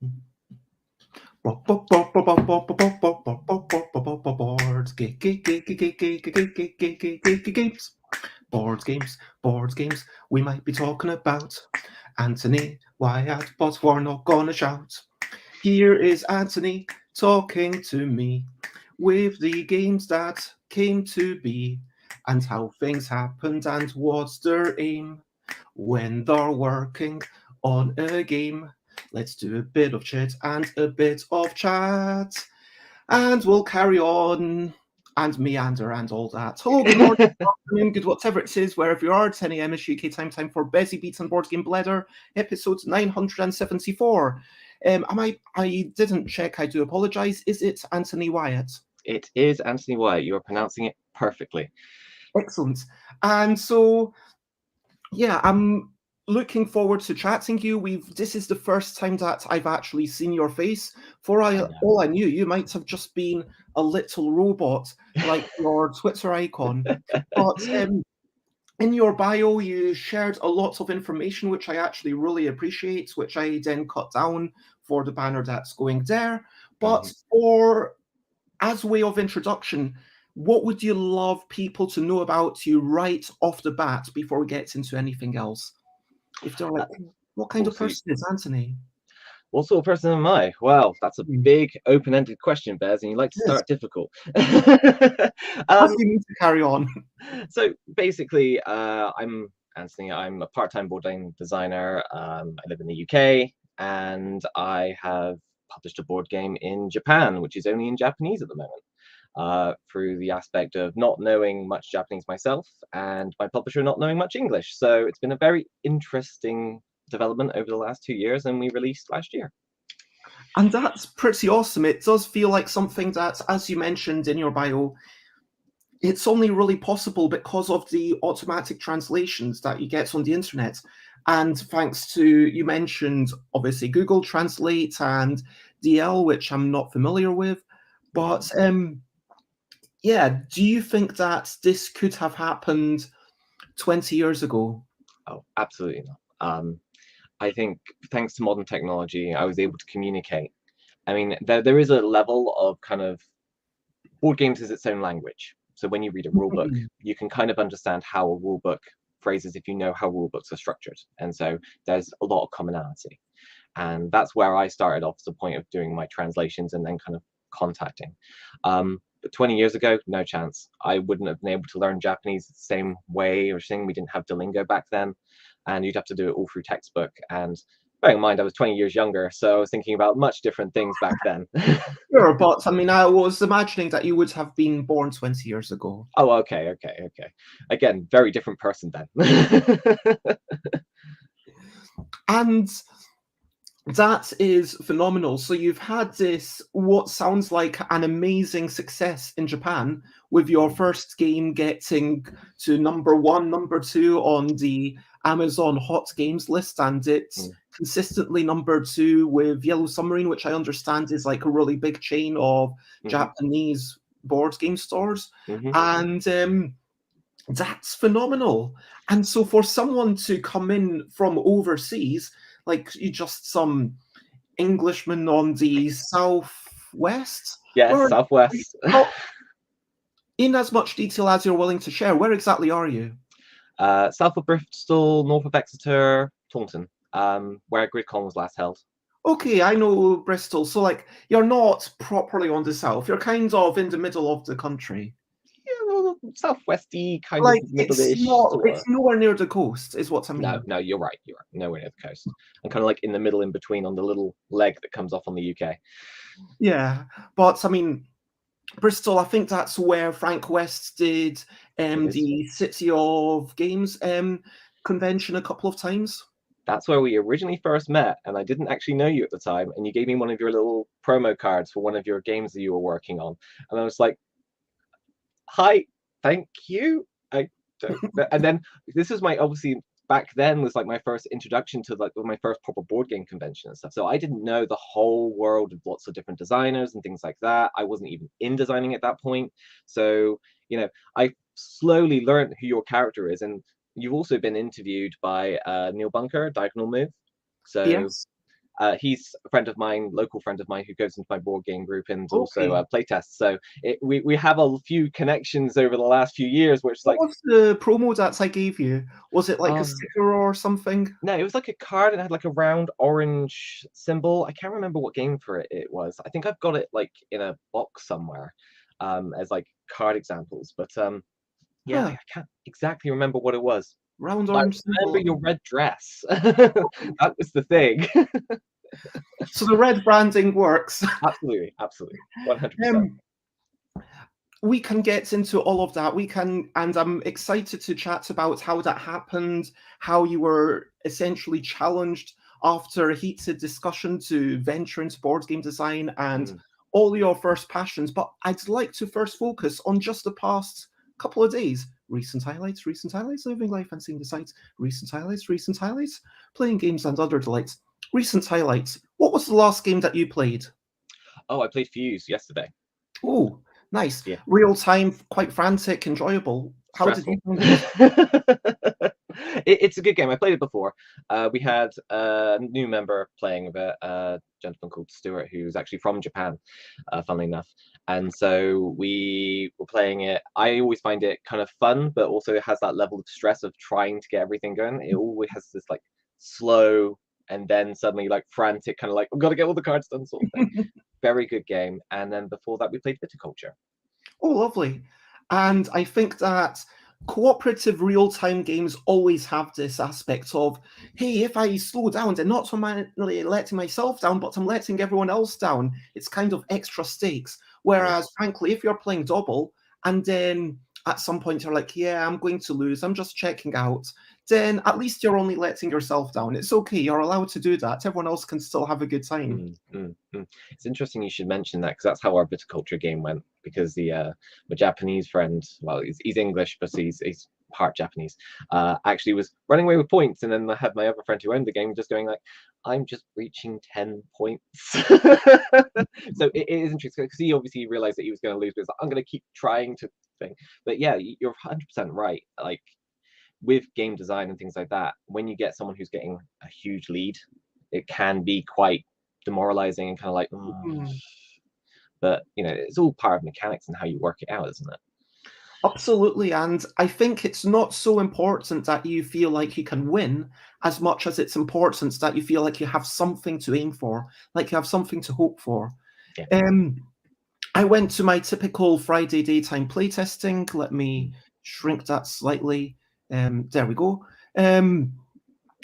Games, board games. We might be talking about Antony Wyatt, but we're not gonna shout. Here is Antony talking to me with the games that came to be and how things happened and what's their aim when they're working on a game. Let's do a bit of chit and a bit of chat, and we'll carry on and meander and all that. Hello, good morning, good afternoon, good whatever it is, wherever you are. 10 a.m. is UK time for Busy Beats and Board Game Bladder, episode 974. I didn't check, I do apologise. Is it Antony Wyatt? It is Antony Wyatt. You are pronouncing it perfectly. Excellent. And so, yeah, I'm looking forward to chatting to you. This is the first time that I've actually seen your face. For all I knew, you might have just been a little robot like your Twitter icon. But in your bio, you shared a lot of information, which I actually really appreciate, which I then cut down for the banner that's going there. But as way of introduction, what would you love people to know about you right off the bat before we get into anything else? If they're like, what kind of person is Antony? What sort of person am I? Well, that's a big open-ended question, Bez, and you like to start difficult. As you need to carry on. So basically, I'm Antony. I'm a part-time board game designer. I live in the UK, and I have published a board game in Japan, which is only in Japanese at the moment. Through the aspect of not knowing much Japanese myself and my publisher not knowing much English. So it's been a very interesting development over the last 2 years, and we released last year. And that's pretty awesome. It does feel like something that, as you mentioned in your bio, it's only really possible because of the automatic translations that you get on the internet. And thanks to, you mentioned, obviously, Google Translate and DL, which I'm not familiar with. But yeah, do you think that this could have happened 20 years ago? Oh, absolutely not. I think thanks to modern technology, I was able to communicate. I mean, there is a level of kind of board games is its own language. So when you read a rule book, you can kind of understand how a rule book phrases if you know how rule books are structured. And so there's a lot of commonality. And that's where I started off, the point of doing my translations and then kind of contacting. But 20 years ago, no chance. I wouldn't have been able to learn Japanese the same way or thing. We didn't have Duolingo back then. And you'd have to do it all through textbook. And bearing in mind, I was 20 years younger, so I was thinking about much different things back then. Sure, but I mean, I was imagining that you would have been born 20 years ago. Oh, okay. Again, very different person then. And that is phenomenal. So you've had this, what sounds like an amazing success in Japan, with your first game getting to #1, #2 on the Amazon Hot Games list, and it's consistently #2 with Yellow Submarine, which I understand is like a really big chain of Japanese board game stores. And that's phenomenal. And so for someone to come in from overseas, like you just some Englishman on the southwest? Yes, southwest. In as much detail as you're willing to share, where exactly are you? South of Bristol, north of Exeter, Taunton, where GridCon was last held. Okay, I know Bristol. So, like, you're not properly on the south. You're kind of in the middle of the country. Yeah, well, southwesty, kind like, of middle-ish. It's nowhere near the coast, is what I mean. No, you're right. You're right. Nowhere near the coast. I'm kind of like in the middle, in between, on the little leg that comes off on the UK. Yeah, but I mean, Bristol, I think that's where Frank West did the City of Games convention a couple of times. That's where we originally first met, and I didn't actually know you at the time, and you gave me one of your little promo cards for one of your games that you were working on, and I was like, hi, thank you. I don't and then this is my, obviously back then was like my first introduction to like my first proper board game convention and stuff, so I didn't know the whole world of lots of different designers and things like that. I wasn't even in designing at that point, so you know, I slowly learned who your character is. And you've also been interviewed by Neil Bunker, Diagonal Move. So yes. He's a friend of mine, local friend of mine, who goes into my board game group and Okay. also playtests. So we have a few connections over the last few years, which What was the promo that I gave you? Was it like a um, sticker or something? no, it was like a card and it had like a round orange symbol. I can't remember what game for it was. I think I've got it like in a box somewhere, as like card examples. But yeah, Huh. I can't exactly remember what it was. Round But I orange remember symbol. your red dress. That was the thing. So the red branding works. Absolutely, absolutely, 100%. Um, we can get into all of that. We can, and I'm excited to chat about how that happened, how you were essentially challenged after a heated discussion to venture into board game design and all your first passions. But I'd like to first focus on just the past couple of days. Recent highlights, living life and seeing the sights, recent highlights, playing games and other delights. Recent highlights. What was the last game that you played? Oh, I played Fuse yesterday. Oh, nice. Yeah. Real time, quite frantic, enjoyable. How did you Stressful. find it? It's a good game. I played it before. We had a new member playing with it, a gentleman called Stuart, who's actually from Japan, funnily enough. And so we were playing it. I always find it kind of fun, but also it has that level of stress of trying to get everything going. It always has this like slow and then suddenly like frantic, kind of like, I've got to get all the cards done sort of thing. Very good game. And then before that, we played Viticulture. Oh, lovely. And I think that cooperative real-time games always have this aspect of, hey, if I slow down, then not only letting myself down, but I'm letting everyone else down. It's kind of extra stakes. Whereas, frankly, if you're playing double and then at some point you're like, yeah, I'm going to lose, I'm just checking out, then at least you're only letting yourself down. It's okay, you're allowed to do that. Everyone else can still have a good time. It's interesting you should mention that, because that's how our viticulture game went. Because the my Japanese friend, well, he's English, but he's part Japanese, actually was running away with points, and then I had my other friend who owned the game just going like, I'm just reaching 10 points. So it is interesting, because he obviously realized that he was going to lose, but he's like, I'm going to keep trying to thing. But yeah, you're 100% right. Like with game design and things like that, when you get someone who's getting a huge lead, it can be quite demoralizing and kind of like, but you know, it's all part of mechanics and how you work it out, isn't it? Absolutely, and I think it's not so important that you feel like you can win as much as it's important that you feel like you have something to aim for, like you have something to hope for. Yeah. I went to my typical Friday daytime playtesting. Let me shrink that slightly. There we go.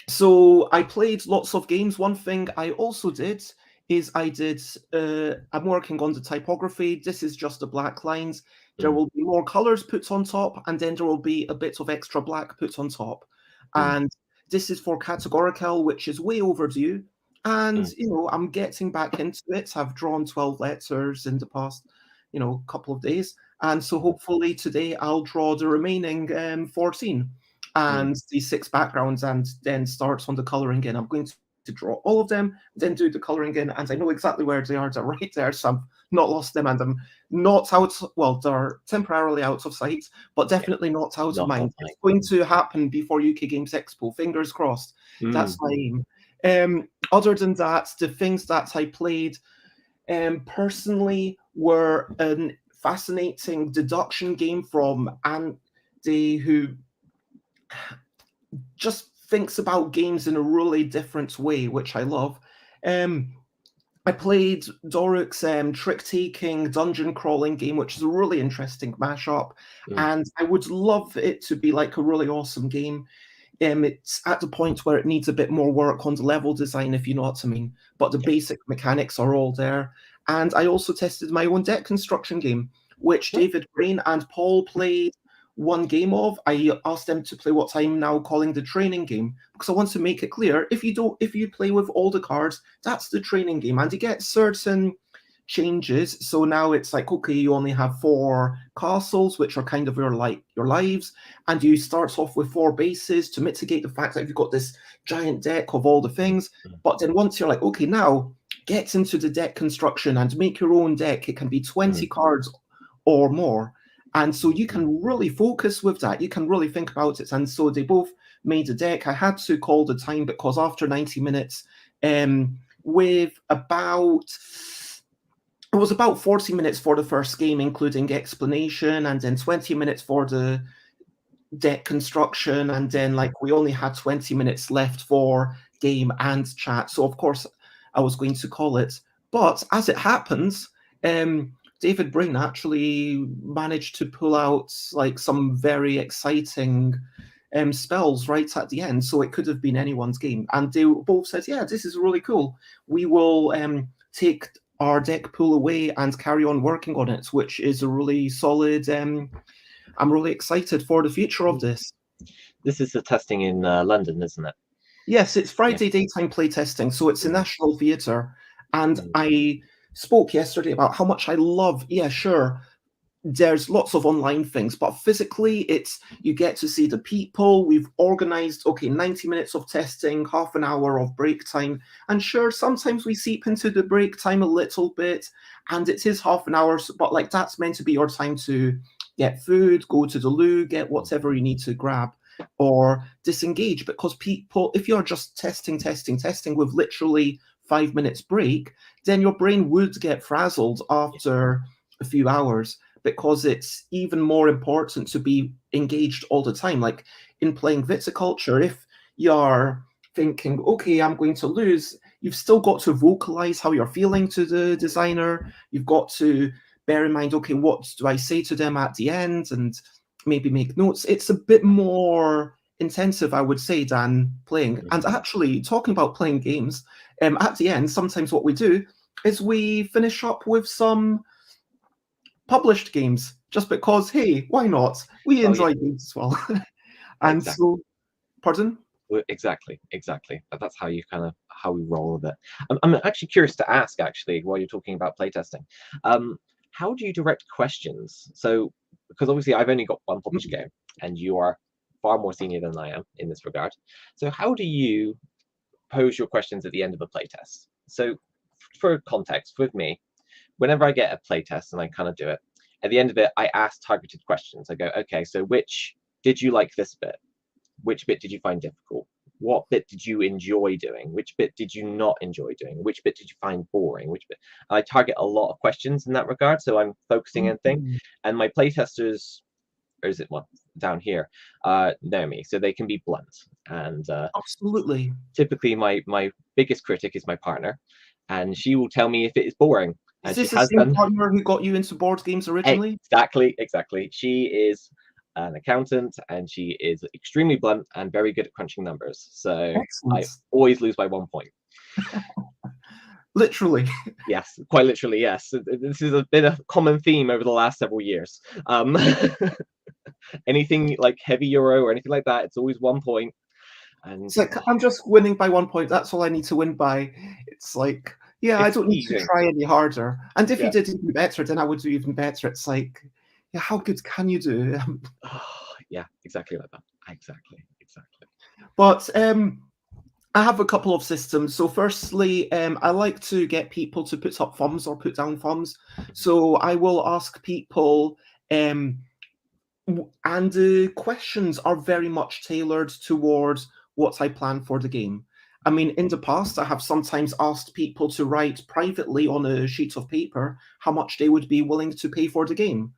So I played lots of games. One thing I also did is I'm working on the typography. This is just the black lines. There will be more colors put on top, and then there will be a bit of extra black put on top. And this is for categorical, which is way overdue. And, you know, I'm getting back into it. I've drawn 12 letters in the past, you know, couple of days. And so hopefully today I'll draw the remaining 14 and the 6 backgrounds, and then start on the coloring in. I'm going to draw all of them, then do the coloring in, and I know exactly where they are. They're right there, so I've not lost them, and I'm not out. Well, they're temporarily out of sight, but definitely not out of mind. It's going to happen before UK Games Expo. Fingers crossed. That's my aim. Other than that, the things that I played personally were a fascinating deduction game from Andy, who just thinks about games in a really different way, which I love. I played Doruk's trick-taking dungeon crawling game, which is a really interesting mashup, and I would love it to be like a really awesome game. It's at the point where it needs a bit more work on the level design, if you know what I mean, but the basic mechanics are all there. And I also tested my own deck construction game, which David Brain and Paul played one game of. I asked them to play what I'm now calling the training game, because I want to make it clear, if you play with all the cards, that's the training game, and you get certain changes. So now it's like, okay, you only have 4 castles, which are kind of your lives, and you start off with 4 bases to mitigate the fact that you've got this giant deck of all the things. But then once you're like, okay, now get into the deck construction and make your own deck, it can be 20 cards or more. And so you can really focus with that. You can really think about it. And so they both made a deck. I had to call the time because after 90 minutes, with it was about 40 minutes for the first game, including explanation, and then 20 minutes for the deck construction, and then like we only had 20 minutes left for game and chat. So of course I was going to call it. But as it happens, David Brain actually managed to pull out like some very exciting spells right at the end. So it could have been anyone's game. And they both said, yeah, this is really cool. We will take our deck pool away and carry on working on it, which is a really solid. I'm really excited for the future of this. This is the testing in London, isn't it? Yes, it's Friday daytime play testing, so it's a National Theatre. And I spoke yesterday about how much I love, there's lots of online things, but physically it's you get to see the people. We've organized 90 minutes of testing, half an hour of break time, and sure, sometimes we seep into the break time a little bit, and it is half an hour, but like that's meant to be your time to get food, go to the loo, get whatever you need to grab, or disengage, because people, if you're just testing with literally 5 minutes break, then your brain would get frazzled after a few hours, because it's even more important to be engaged all the time. Like in playing viticulture, if you're thinking, okay, I'm going to lose, you've still got to vocalize how you're feeling to the designer. You've got to bear in mind, okay, what do I say to them at the end, and maybe make notes. It's a bit more intensive, I would say, than playing. And actually, talking about playing games, at the end, sometimes what we do is we finish up with some published games, just because, hey, why not? We enjoy games as well. And so, pardon? Exactly. That's how we roll with it. I'm actually curious to ask, actually, while you're talking about playtesting, how do you direct questions? So, because obviously I've only got one published game, and you are far more senior than I am in this regard. So how do you pose your questions at the end of a playtest? So for context, with me, whenever I get a playtest and I kind of do it, at the end of it, I ask targeted questions. I go, okay, so which did you like this bit? Which bit did you find difficult? What bit did you enjoy doing? Which bit did you not enjoy doing? Which bit did you find boring? Which bit? I target a lot of questions in that regard, so I'm focusing on things. And my playtesters, or is it one down here, know me, so they can be blunt. And absolutely, typically my biggest critic is my partner, and she will tell me if it is boring. Is this the same partner who got you into board games originally? Exactly. She is an accountant, and she is extremely blunt and very good at crunching numbers. So excellent. I always lose by 1 point. Literally. Yes, quite literally, yes. This has been a common theme over the last several years. Anything like heavy euro or anything like that, it's always 1 point. And it's like, I'm just winning by 1 point. That's all I need to win by. It's like, I don't need to try any harder. And if you did even better, then I would do even better. It's like, how good can you do? Yeah, exactly like that. Exactly. But I have a couple of systems. So firstly, I like to get people to put up thumbs or put down thumbs. So I will ask people, and the questions are very much tailored towards what I plan for the game. I mean, in the past, I have sometimes asked people to write privately on a sheet of paper how much they would be willing to pay for the game.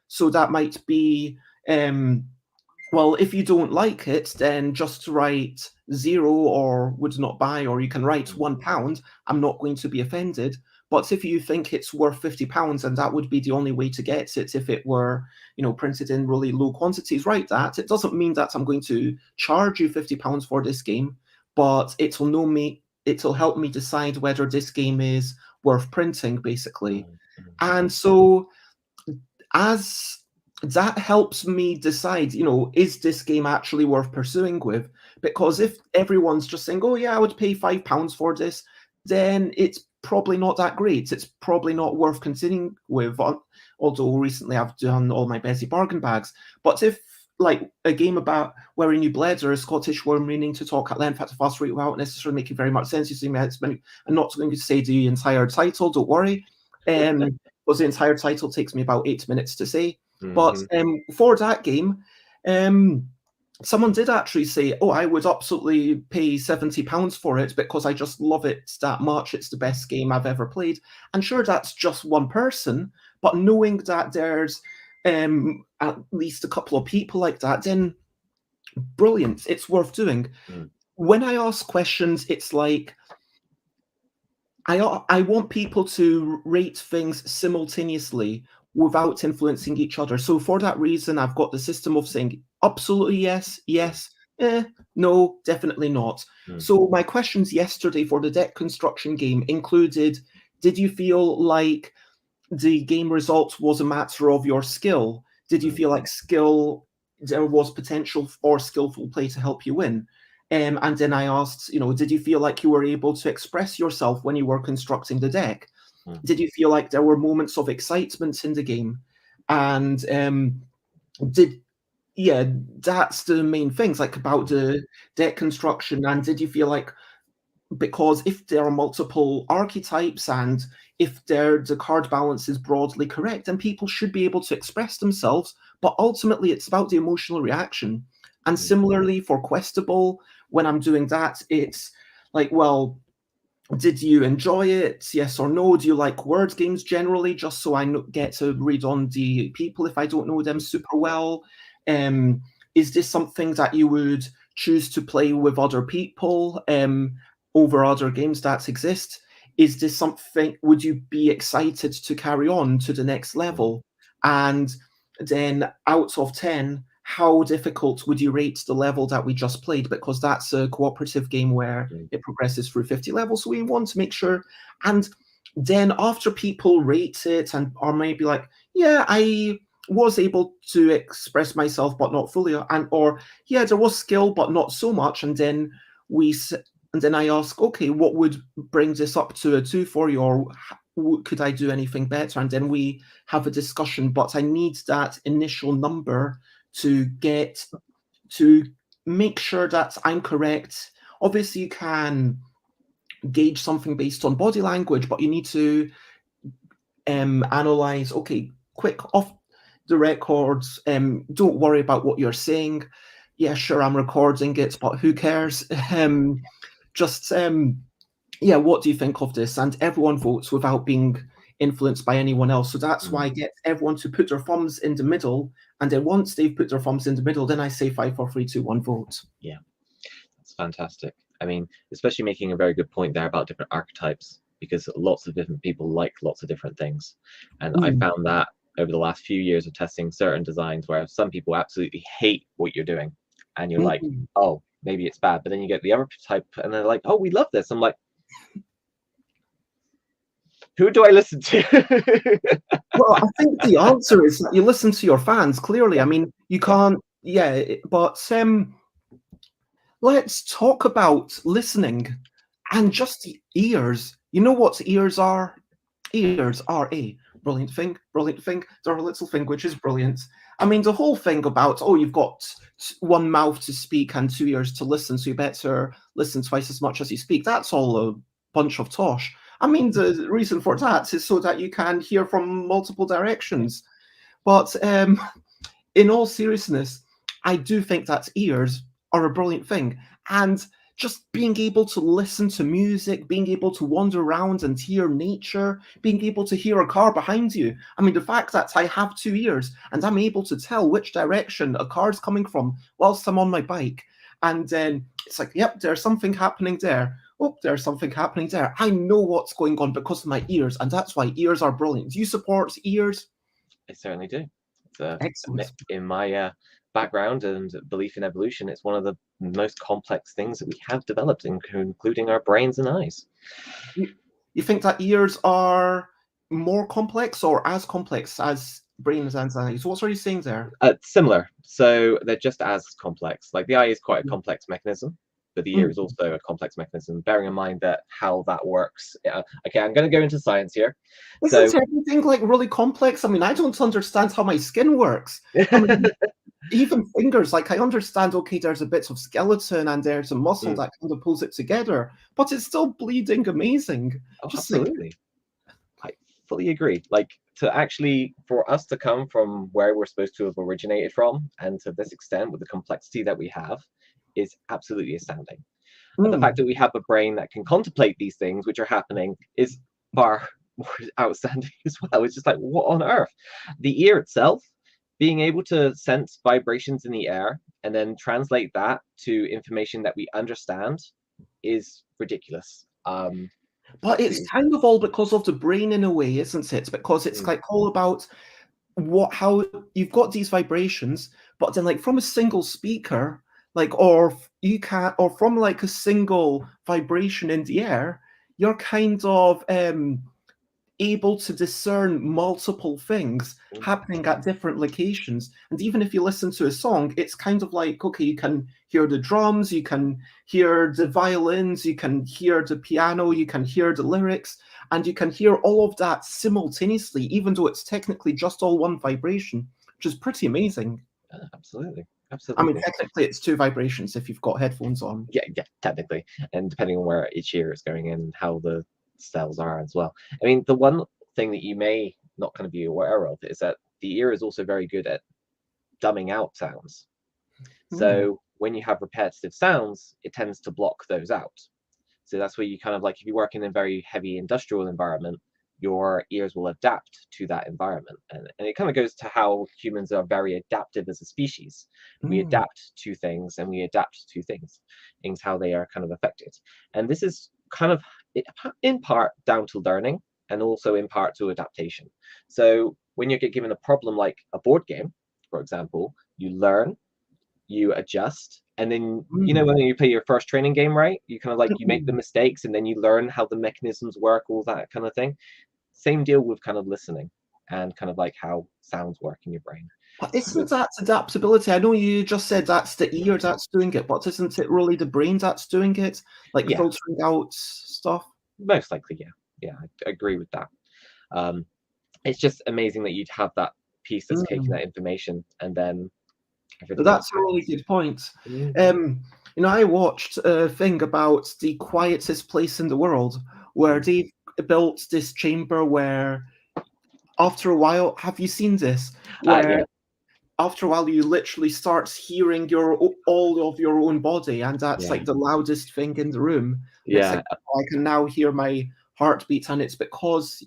So that might be, well, if you don't like it, then just write 0 or would not buy, or you can write £1. I'm not going to be offended. But if you think it's worth £50 and that would be the only way to get it if it were, printed in really low quantities, write that. It doesn't mean that I'm going to charge you £50 for this game, but it'll help me decide whether this game is worth printing, basically. And so as that helps me decide, is this game actually worth pursuing with? Because if everyone's just saying, I would pay £5 for this, then it's probably not that great. It's probably not worth continuing with, although recently I've done all my busy bargain bags. But if, like, a game about wearing new blades or a Scottish worm meaning to talk at length at a fast rate without necessarily making very much sense, you see me, I'm not going to say the entire title, don't worry. Because the entire title takes me about 8 minutes to say. But for that game, someone did actually say, "Oh, I would absolutely pay £70 for it because I just love it that much. It's the best game I've ever played." And sure, that's just one person, but knowing that there's at least a couple of people like that, then brilliant. It's worth doing. When I ask questions, it's like I want people to rate things simultaneously without influencing each other. So for that reason, I've got the system of saying absolutely yes, yes, no, definitely not. So my questions yesterday for the deck construction game included, did you feel like the game results was a matter of your skill? Did you feel like there was potential for skillful play to help you win? And then I asked, did you feel like you were able to express yourself when you were constructing the deck? Did you feel like there were moments of excitement in the game? And that's the main things, like about the deck construction. And did you feel like, because if there are multiple archetypes and if the card balance is broadly correct, then people should be able to express themselves, but ultimately it's about the emotional reaction. And similarly for Questable, when I'm doing that, it's like, well, did you enjoy it? Yes or no? Do you like word games generally? Just so I get to read on the people if I don't know them super well. Is this something that you would choose to play with other people over other games that exist? Is this something, would you be excited to carry on to the next level? And then out of 10, how difficult would you rate the level that we just played? Because that's a cooperative game where it progresses through 50 levels. So we want to make sure. And then after people rate it and are maybe like, yeah, I was able to express myself, but not fully, or yeah, there was skill, but not so much. And then I ask, okay, what would bring this up to a 2 for you, or could I do anything better? And then we have a discussion. But I need that initial number to make sure that I'm correct. Obviously, you can gauge something based on body language, but you need to analyze, okay, quick off the records, don't worry about what you're saying. Yeah, sure, I'm recording it, but who cares? What do you think of this? And everyone votes without being influenced by anyone else. So that's why I get everyone to put their thumbs in the middle. And then once they've put their thumbs in the middle, then I say 5, 4, 3, 2, 1, vote. Yeah, that's fantastic. I mean, especially making a very good point there about different archetypes, because lots of different people like lots of different things. And I found that over the last few years of testing certain designs where some people absolutely hate what you're doing. And you're like, oh, maybe it's bad. But then you get the other type and they're like, oh, we love this. I'm like, who do I listen to? Well, I think the answer is that you listen to your fans, clearly. I mean, you can't, but let's talk about listening and just the ears. You know what ears are? Ears are a brilliant thing, brilliant thing. They're a little thing which is brilliant. I mean, the whole thing about, you've got one mouth to speak and 2 ears to listen, so you better listen twice as much as you speak. That's all a bunch of tosh. I mean, the reason for that is so that you can hear from multiple directions. But in all seriousness, I do think that ears are a brilliant thing. And just being able to listen to music, being able to wander around and hear nature, being able to hear a car behind you. I mean, the fact that I have 2 ears and I'm able to tell which direction a car's coming from whilst I'm on my bike. And then it's like, yep, there's something happening there. Oh, there's something happening there. I know what's going on because of my ears, and that's why ears are brilliant. Do you support ears? I certainly do. Excellent. In my background and belief in evolution, it's one of the most complex things that we have developed, including our brains and eyes. You think that ears are more complex or as complex as brains and eyes? What are you saying there? Similar. So they're just as complex. Like the eye is quite a complex mechanism, but the ear is also a complex mechanism, bearing in mind that how that works. Okay, I'm going to go into science here. Isn't everything like really complex? I mean, I don't understand how my skin works. I mean, even fingers, like I understand, okay, there's a bit of skeleton and there's a muscle that kind of pulls it together, but it's still bleeding amazing. Oh, absolutely. I fully agree. Like to actually, for us to come from where we're supposed to have originated from, and to this extent with the complexity that we have, is absolutely astounding. The fact that we have a brain that can contemplate these things which are happening is far more outstanding as well. It's just like, what on earth? The ear itself, being able to sense vibrations in the air and then translate that to information that we understand is ridiculous. But it's kind of all because of the brain in a way, isn't it? Because it's like all about how you've got these vibrations, but then like from a single speaker, like or from like a single vibration in the air, you're kind of able to discern multiple things happening at different locations. And even if you listen to a song, it's kind of like, okay, you can hear the drums, you can hear the violins, you can hear the piano, you can hear the lyrics, and you can hear all of that simultaneously, even though it's technically just all one vibration, which is pretty amazing. Absolutely. I mean, technically it's two vibrations if you've got headphones on. Yeah, technically. And depending on where each ear is going in, how the cells are as well. I mean, the one thing that you may not kind of be aware of is that the ear is also very good at dumbing out sounds. So when you have repetitive sounds, it tends to block those out. So that's where you kind of like, if you work in a very heavy industrial environment, your ears will adapt to that environment. And it kind of goes to how humans are very adaptive as a species. We adapt to things, and we adapt to things how they are kind of affected. And this is kind of in part down to learning, and also in part to adaptation. So when you get given a problem like a board game, for example, you learn, you adjust, and then you know when you play your first training game, right? You kind of like, you make the mistakes, and then you learn how the mechanisms work, all that kind of thing. Same deal with kind of listening and kind of like how sounds work in your brain. But isn't that adaptability? I know you just said that's the ear that's doing it, but isn't it really the brain that's doing it? Like filtering out stuff? Most likely, yeah. I agree with that. It's just amazing that you'd have that piece that's taking that information, and then that's a really good point. You know, I watched a thing about the quietest place in the world, where they've built this chamber where after a while, have you seen this? Where after a while you literally start hearing all of your own body, and that's like the loudest thing in the room. It's like, I can now hear my heartbeat, and it's because,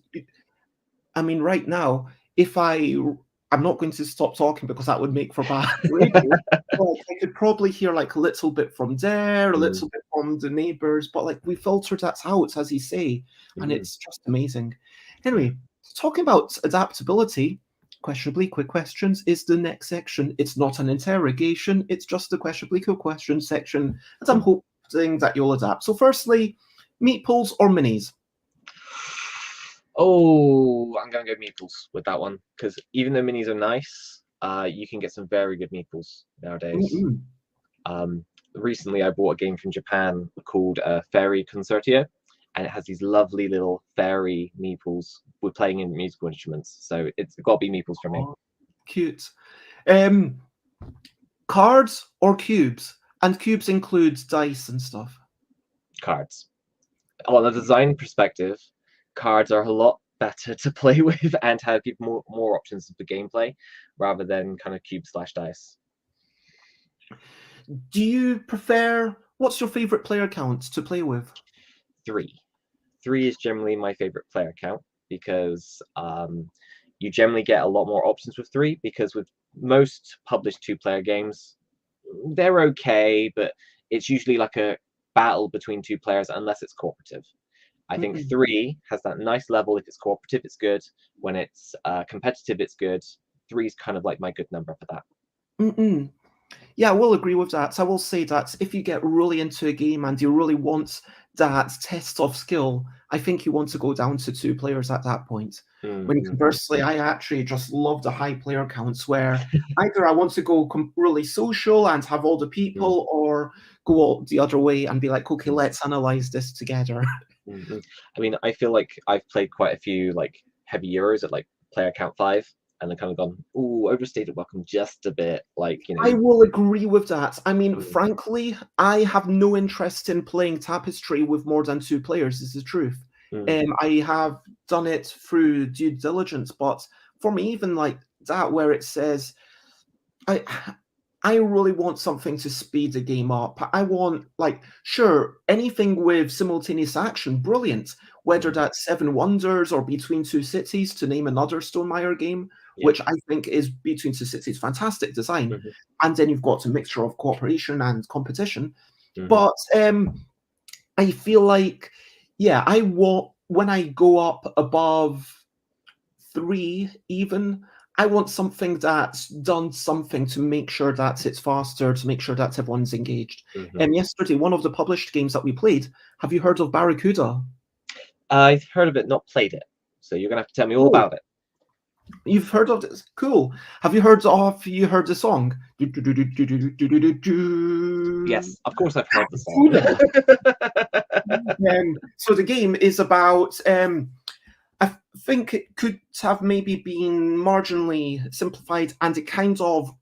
I mean, right now, if I'm not going to stop talking because that would make for bad radio. But I could probably hear like a little bit from there, a little bit from the neighbors, but like we filtered that out, as you say, and it's just amazing. Anyway, talking about adaptability, questionably quick questions is the next section. It's not an interrogation, it's just the questionably quick questions section, and I'm hoping that you'll adapt. So firstly, meatballs or minis? Oh, I'm going to go meatballs with that one, because even though minis are nice, you can get some very good meatballs nowadays. Recently, I bought a game from Japan called Fairy Concertio, and it has these lovely little fairy meeples with playing in musical instruments. So it's got to be meeples for me. Cute. Cards or cubes? And cubes includes dice and stuff. Cards. On a design perspective, cards are a lot better to play with and have people more options for gameplay rather than kind of cube/dice. Do you prefer, what's your favorite player count to play with? 3. 3 is generally my favorite player count, because you generally get a lot more options with 3, because with most published 2-player games, they're okay, but it's usually like a battle between 2 players unless it's cooperative. I think 3 has that nice level. If it's cooperative, it's good. When it's competitive, it's good. 3 is kind of like my good number for that. Yeah, I will agree with that. So I will say that if you get really into a game and you really want that test of skill, I think you want to go down to 2 players at that point. When conversely, I actually just love the high player counts, where either I want to go really social and have all the people, or go the other way and be like, okay, let's analyze this together. I mean, I feel like I've played quite a few like heavy Euros at like player count 5, and then kind of gone, ooh, overstated welcome just a bit. Like, you know. I will agree with that. I mean, frankly, I have no interest in playing Tapestry with more than 2 players, is the truth. I have done it through due diligence, but for me, even like that, where it says, I really want something to speed the game up. I want, like, sure, anything with simultaneous action, brilliant. Whether that's Seven Wonders or Between Two Cities, to name another Stonemaier game, which I think is Between Two Cities, fantastic design. And then you've got a mixture of cooperation and competition. But I feel like, yeah, I want, when I go up above 3 even, I want something that's done something to make sure that it's faster, to make sure that everyone's engaged. And yesterday, one of the published games that we played, have you heard of Barracuda? I've heard of it, not played it. So you're going to have to tell me all about it. You've heard of this? Cool. Have you heard the song? Yes, of course I've heard the song. So the game is about, I think it could have maybe been marginally simplified, and it kind of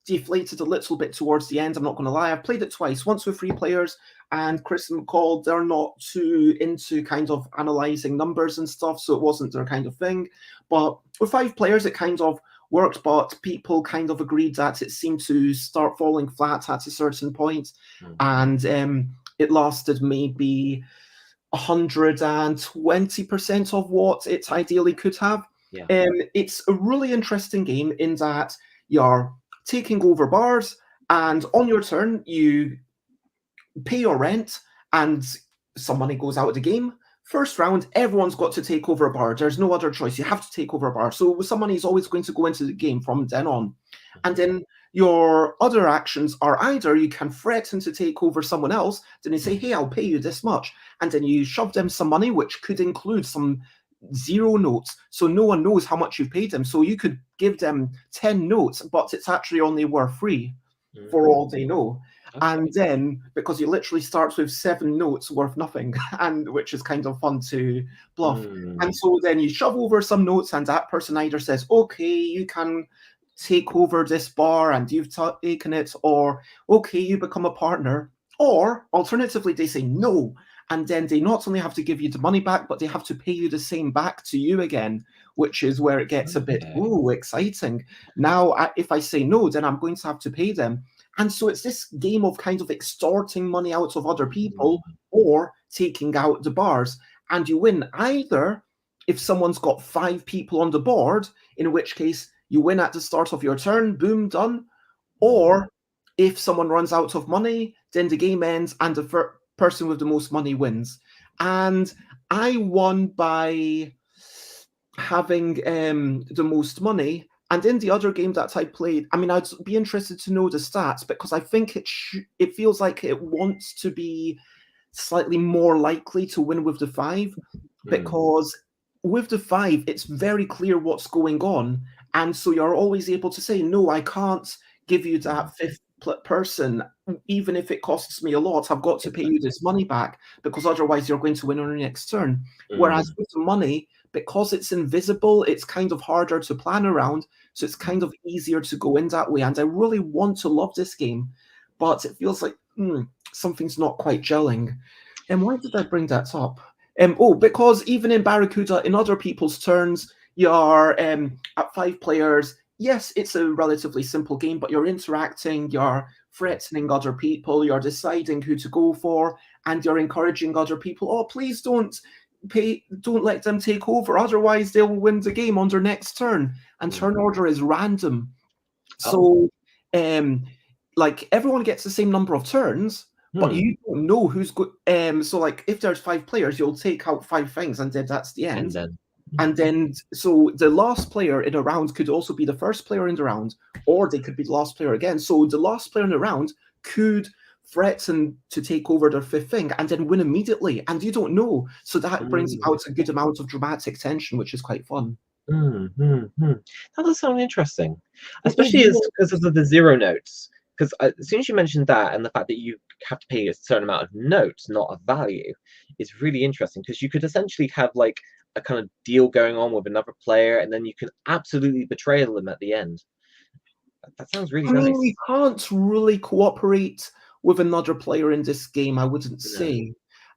deflated a little bit towards the end. I'm not going to lie. I've played it twice, once with 3 players, and Chris and McCall, they're not too into kind of analysing numbers and stuff, so it wasn't their kind of thing. But with 5 players, it kind of worked, but people kind of agreed that it seemed to start falling flat at a certain point, and it lasted maybe 120% of what it ideally could have. It's a really interesting game in that you're taking over bars, and on your turn you pay your rent and some money goes out of the game. First round, everyone's got to take over a bar. There's no other choice. You have to take over a bar. So some money is always going to go into the game from then on. And then your other actions are either you can threaten to take over someone else, then you say, hey, I'll pay you this much. And then you shove them some money, which could include some 0 notes. So no one knows how much you've paid them. So you could give them 10 notes, but it's actually only worth 3 for all they know. And then, because you literally start with 7 notes worth nothing, and which is kind of fun to bluff. And so then you shove over some notes, and that person either says, okay, you can take over this bar and you've taken it, or okay, you become a partner, or alternatively they say no, and then they not only have to give you the money back, but they have to pay you the same back to you again, which is where it gets a bit exciting. Now if I say no, then I'm going to have to pay them. And so it's this game of kind of extorting money out of other people or taking out the bars. And you win either if someone's got 5 people on the board, in which case you win at the start of your turn, boom, done. Or if someone runs out of money, then the game ends and the person with the most money wins. And I won by having the most money. And in the other game that I played, I mean, I'd be interested to know the stats, because I think it feels like it wants to be slightly more likely to win with the 5, because with the 5, it's very clear what's going on. And so you're always able to say, no, I can't give you that 5th person, even if it costs me a lot. I've got to pay you this money back, because otherwise you're going to win on your next turn. Whereas with the money, because it's invisible, it's kind of harder to plan around. So it's kind of easier to go in that way. And I really want to love this game, but it feels like something's not quite gelling. And why did I bring that up? Because even in Barracuda, in other people's turns, you're at 5 players. Yes, it's a relatively simple game, but you're interacting, you're threatening other people, you're deciding who to go for, and you're encouraging other people, oh, please don't let them take over, otherwise they'll win the game on their next turn. And turn order is random. So like everyone gets the same number of turns, but you don't know who's good. So like if there's 5 players, you'll take out 5 things, and then that's the end. And then so the last player in a round could also be the first player in the round, or they could be the last player again. So the last player in the round could threaten to take over their 5th thing and then win immediately, and you don't know. So that brings out a good amount of dramatic tension, which is quite fun. That does sound interesting, especially because of the 0 notes. Because as soon as you mentioned that, and the fact that you have to pay a certain amount of notes, not a value, is really interesting, because you could essentially have like a kind of deal going on with another player, and then you can absolutely betray them at the end. That sounds really nice. I mean, we can't really cooperate with another player in this game, I wouldn't say.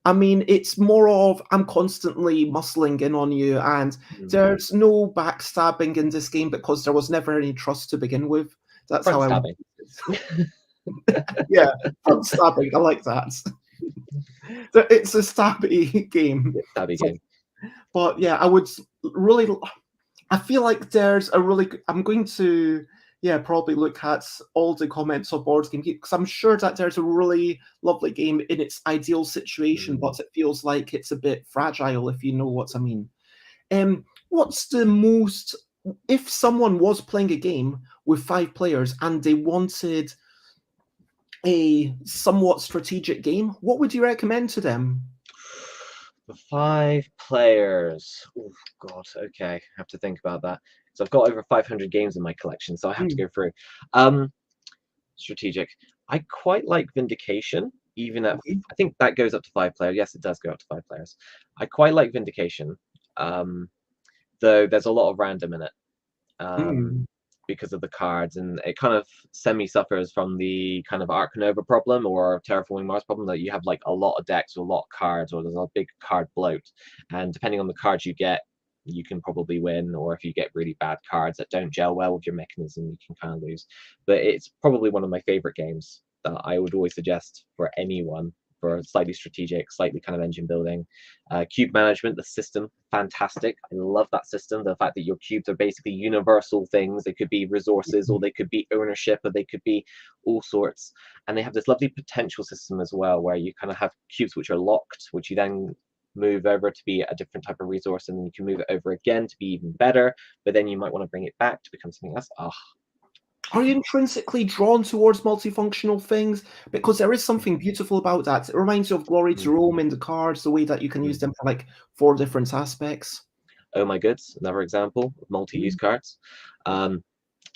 I mean, it's more of I'm constantly muscling in on you, and there's no backstabbing in this game because there was never any trust to begin with. That's Front how I would. stabbing. Yeah, front stabbing. I like that. So it's a stabby game. Stabby So- game. But yeah, I would really. I feel like there's a really. I'm going to probably look at all the comments on Boardgame because I'm sure that there's a really lovely game in its ideal situation, but it feels like it's a bit fragile, if you know what I mean. What's the most, if someone was playing a game with 5 players and they wanted a somewhat strategic game, what would you recommend to them? The 5 players. Oh God. Okay, I have to think about that. So I've got over 500 games in my collection, so I have to go through. Strategic. I quite like Vindication, even at I think that goes up to 5 players. Yes, it does go up to 5 players. I quite like Vindication, though there's a lot of random in it. Because of the cards, and it kind of semi-suffers from the kind of Ark Nova problem or Terraforming Mars problem that you have like a lot of decks or a lot of cards, or there's a big card bloat, and depending on the cards you get, you can probably win, or if you get really bad cards that don't gel well with your mechanism, you can kind of lose. But it's probably one of my favorite games that I would always suggest for anyone for slightly strategic, slightly kind of engine building. Cube management, the system, fantastic. I love that system. The fact that your cubes are basically universal things. They could be resources, or they could be ownership, or they could be all sorts. And they have this lovely potential system as well, where you kind of have cubes which are locked, which you then move over to be a different type of resource, and then you can move it over again to be even better, but then you might want to bring it back to become something else. Are you intrinsically drawn towards multifunctional things? Because there is something beautiful about that. It reminds you of Glory to Rome in the cards, the way that you can use them for like 4 different aspects. Oh my goods, another example of multi-use cards.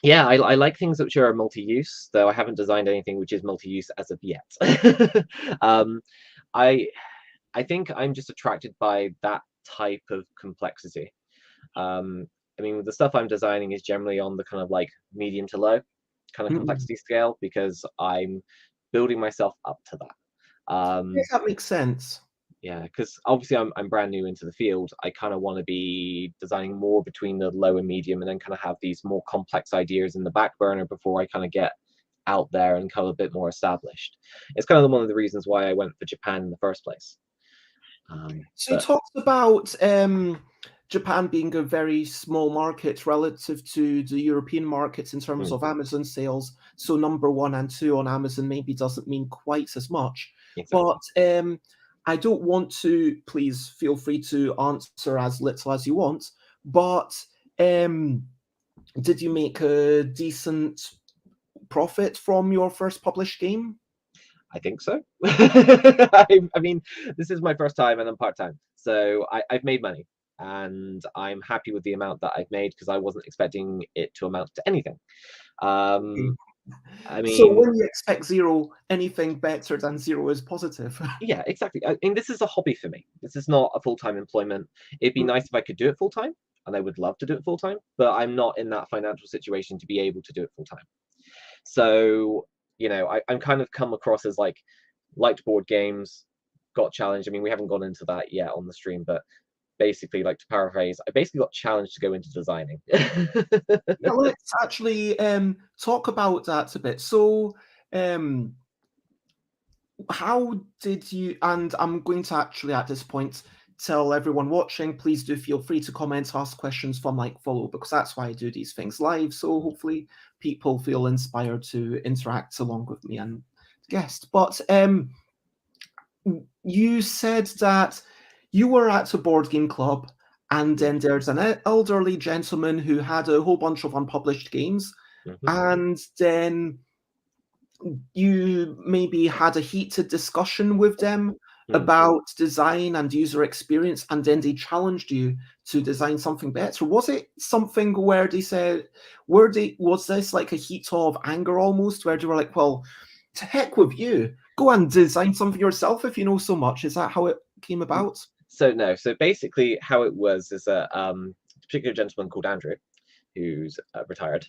Yeah, I like things which are multi-use, though I haven't designed anything which is multi-use as of yet. I think I'm just attracted by that type of complexity. I mean, the stuff I'm designing is generally on the kind of like medium to low kind of complexity scale, because I'm building myself up to that. Yeah, that makes sense. Yeah, because obviously I'm brand new into the field. I kind of want to be designing more between the low and medium, and then kind of have these more complex ideas in the back burner before I kind of get out there and kind of a bit more established. It's kind of one of the reasons why I went for Japan in the first place. So you talked about Japan being a very small market relative to the European markets in terms of Amazon sales. So number 1 and 2 on Amazon maybe doesn't mean quite as much. Exactly. But I don't want to, please feel free to answer as little as you want, but did you make a decent profit from your first published game? I think so. I mean, this is my first time and I'm part-time, so I've made money, and I'm happy with the amount that I've made because I wasn't expecting it to amount to anything. I mean, so when you expect 0, anything better than 0 is positive. Yeah, exactly. I mean, this is a hobby for me. This is not a full-time employment. It'd be nice if I could do it full-time, and I would love to do it full-time, but I'm not in that financial situation to be able to do it full-time. So, you know, I'm kind of come across as like liked board games, got challenged. I mean, we haven't gone into that yet on the stream, but basically, like to paraphrase, I basically got challenged to go into designing. Yeah, let's actually talk about that a bit. So, how did you, and I'm going to actually at this point tell everyone watching, please do feel free to comment, ask questions from like follow, because that's why I do these things live. So hopefully people feel inspired to interact along with me and guest. But you said that you were at a board game club, and then there's an elderly gentleman who had a whole bunch of unpublished games, and then you maybe had a heated discussion with them about design and user experience, and then they challenged you to design something better. Was it something where they said, was this like a heat of anger almost, where they were like, well, to heck with you, go and design something yourself if you know so much? Is that how it came about? So no, so basically how it was is a particular gentleman called Andrew, who's retired.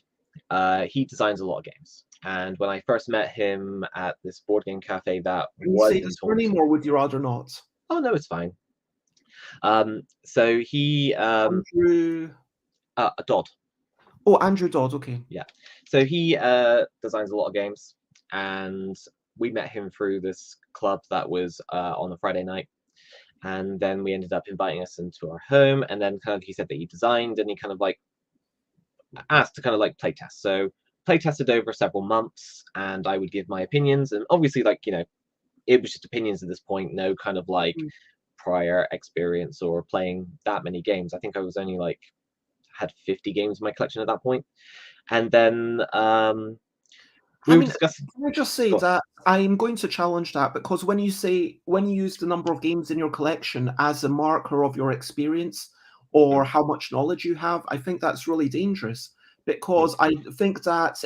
He designs a lot of games. And when I first met him at this board game cafe, that Can you was say the surname, or would you rather not? Oh no, it's fine. So he Andrew. Dodd. Oh, Andrew Dodd. Okay. Yeah. So he designs a lot of games, and we met him through this club that was on a Friday night, and then we ended up inviting us into our home, and then kind of he said that he designed, and he kind of like asked to kind of like play test. So play tested over several months, and I would give my opinions, and obviously like it was just opinions at this point, no kind of like prior experience or playing that many games. I think I was only like had 50 games in my collection at that point. And then we were discussing. Can I just say that I'm going to challenge that, because when you use the number of games in your collection as a marker of your experience or how much knowledge you have, I think that's really dangerous, because I think that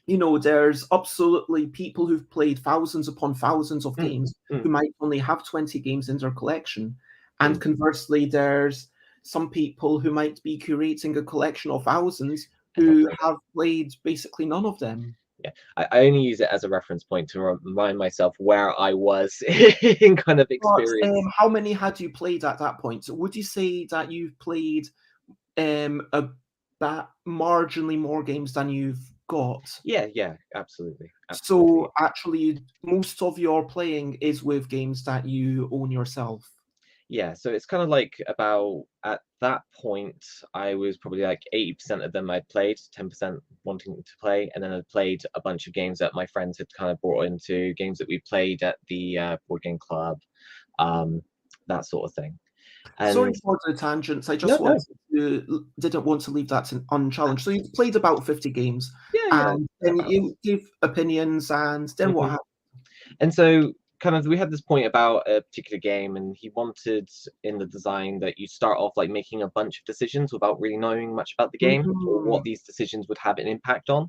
there's absolutely people who've played thousands upon thousands of games who might only have 20 games in their collection. And conversely, there's some people who might be curating a collection of thousands who have played basically none of them. Yeah, I only use it as a reference point to remind myself where I was in kind of experience. But, how many had you played at that point? So would you say that you've played marginally more games than you've got? Yeah, absolutely. So actually, most of your playing is with games that you own yourself. Yeah, so it's kind of like about at that point, I was probably like 80% of them I'd played, 10% wanting to play, and then I'd played a bunch of games that my friends had kind of brought into, games that we played at the board game club, that sort of thing. And sorry for the tangents. I just didn't want to leave that unchallenged. So you played about 50 games, and then you gave opinions, and then what happened? And so kind of we had this point about a particular game, and he wanted in the design that you start off like making a bunch of decisions without really knowing much about the game or what these decisions would have an impact on.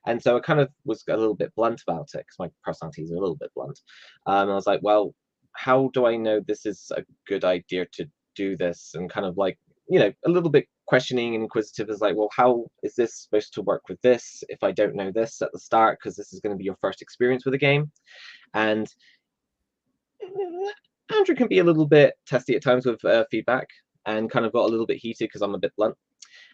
And so I kind of was a little bit blunt about it, because my personality is a little bit blunt. I was like, well, how do I know this is a good idea to do this? And kind of like, a little bit questioning and inquisitive, is like, well, how is this supposed to work with this if I don't know this at the start, because this is going to be your first experience with a game. And Andrew can be a little bit testy at times with feedback, and kind of got a little bit heated because I'm a bit blunt.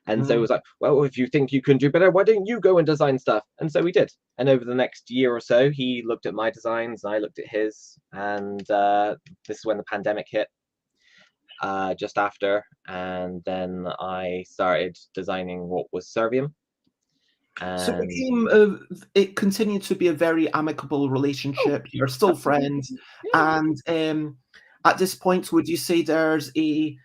And so it was like, well, if you think you can do better, why don't you go and design stuff? And so we did. And over the next year or so, he looked at my designs and I looked at his. And this is when the pandemic hit, just after. And then I started designing what was Servium. So it continued to be a very amicable relationship. You're still friends. And at this point, would you say there's a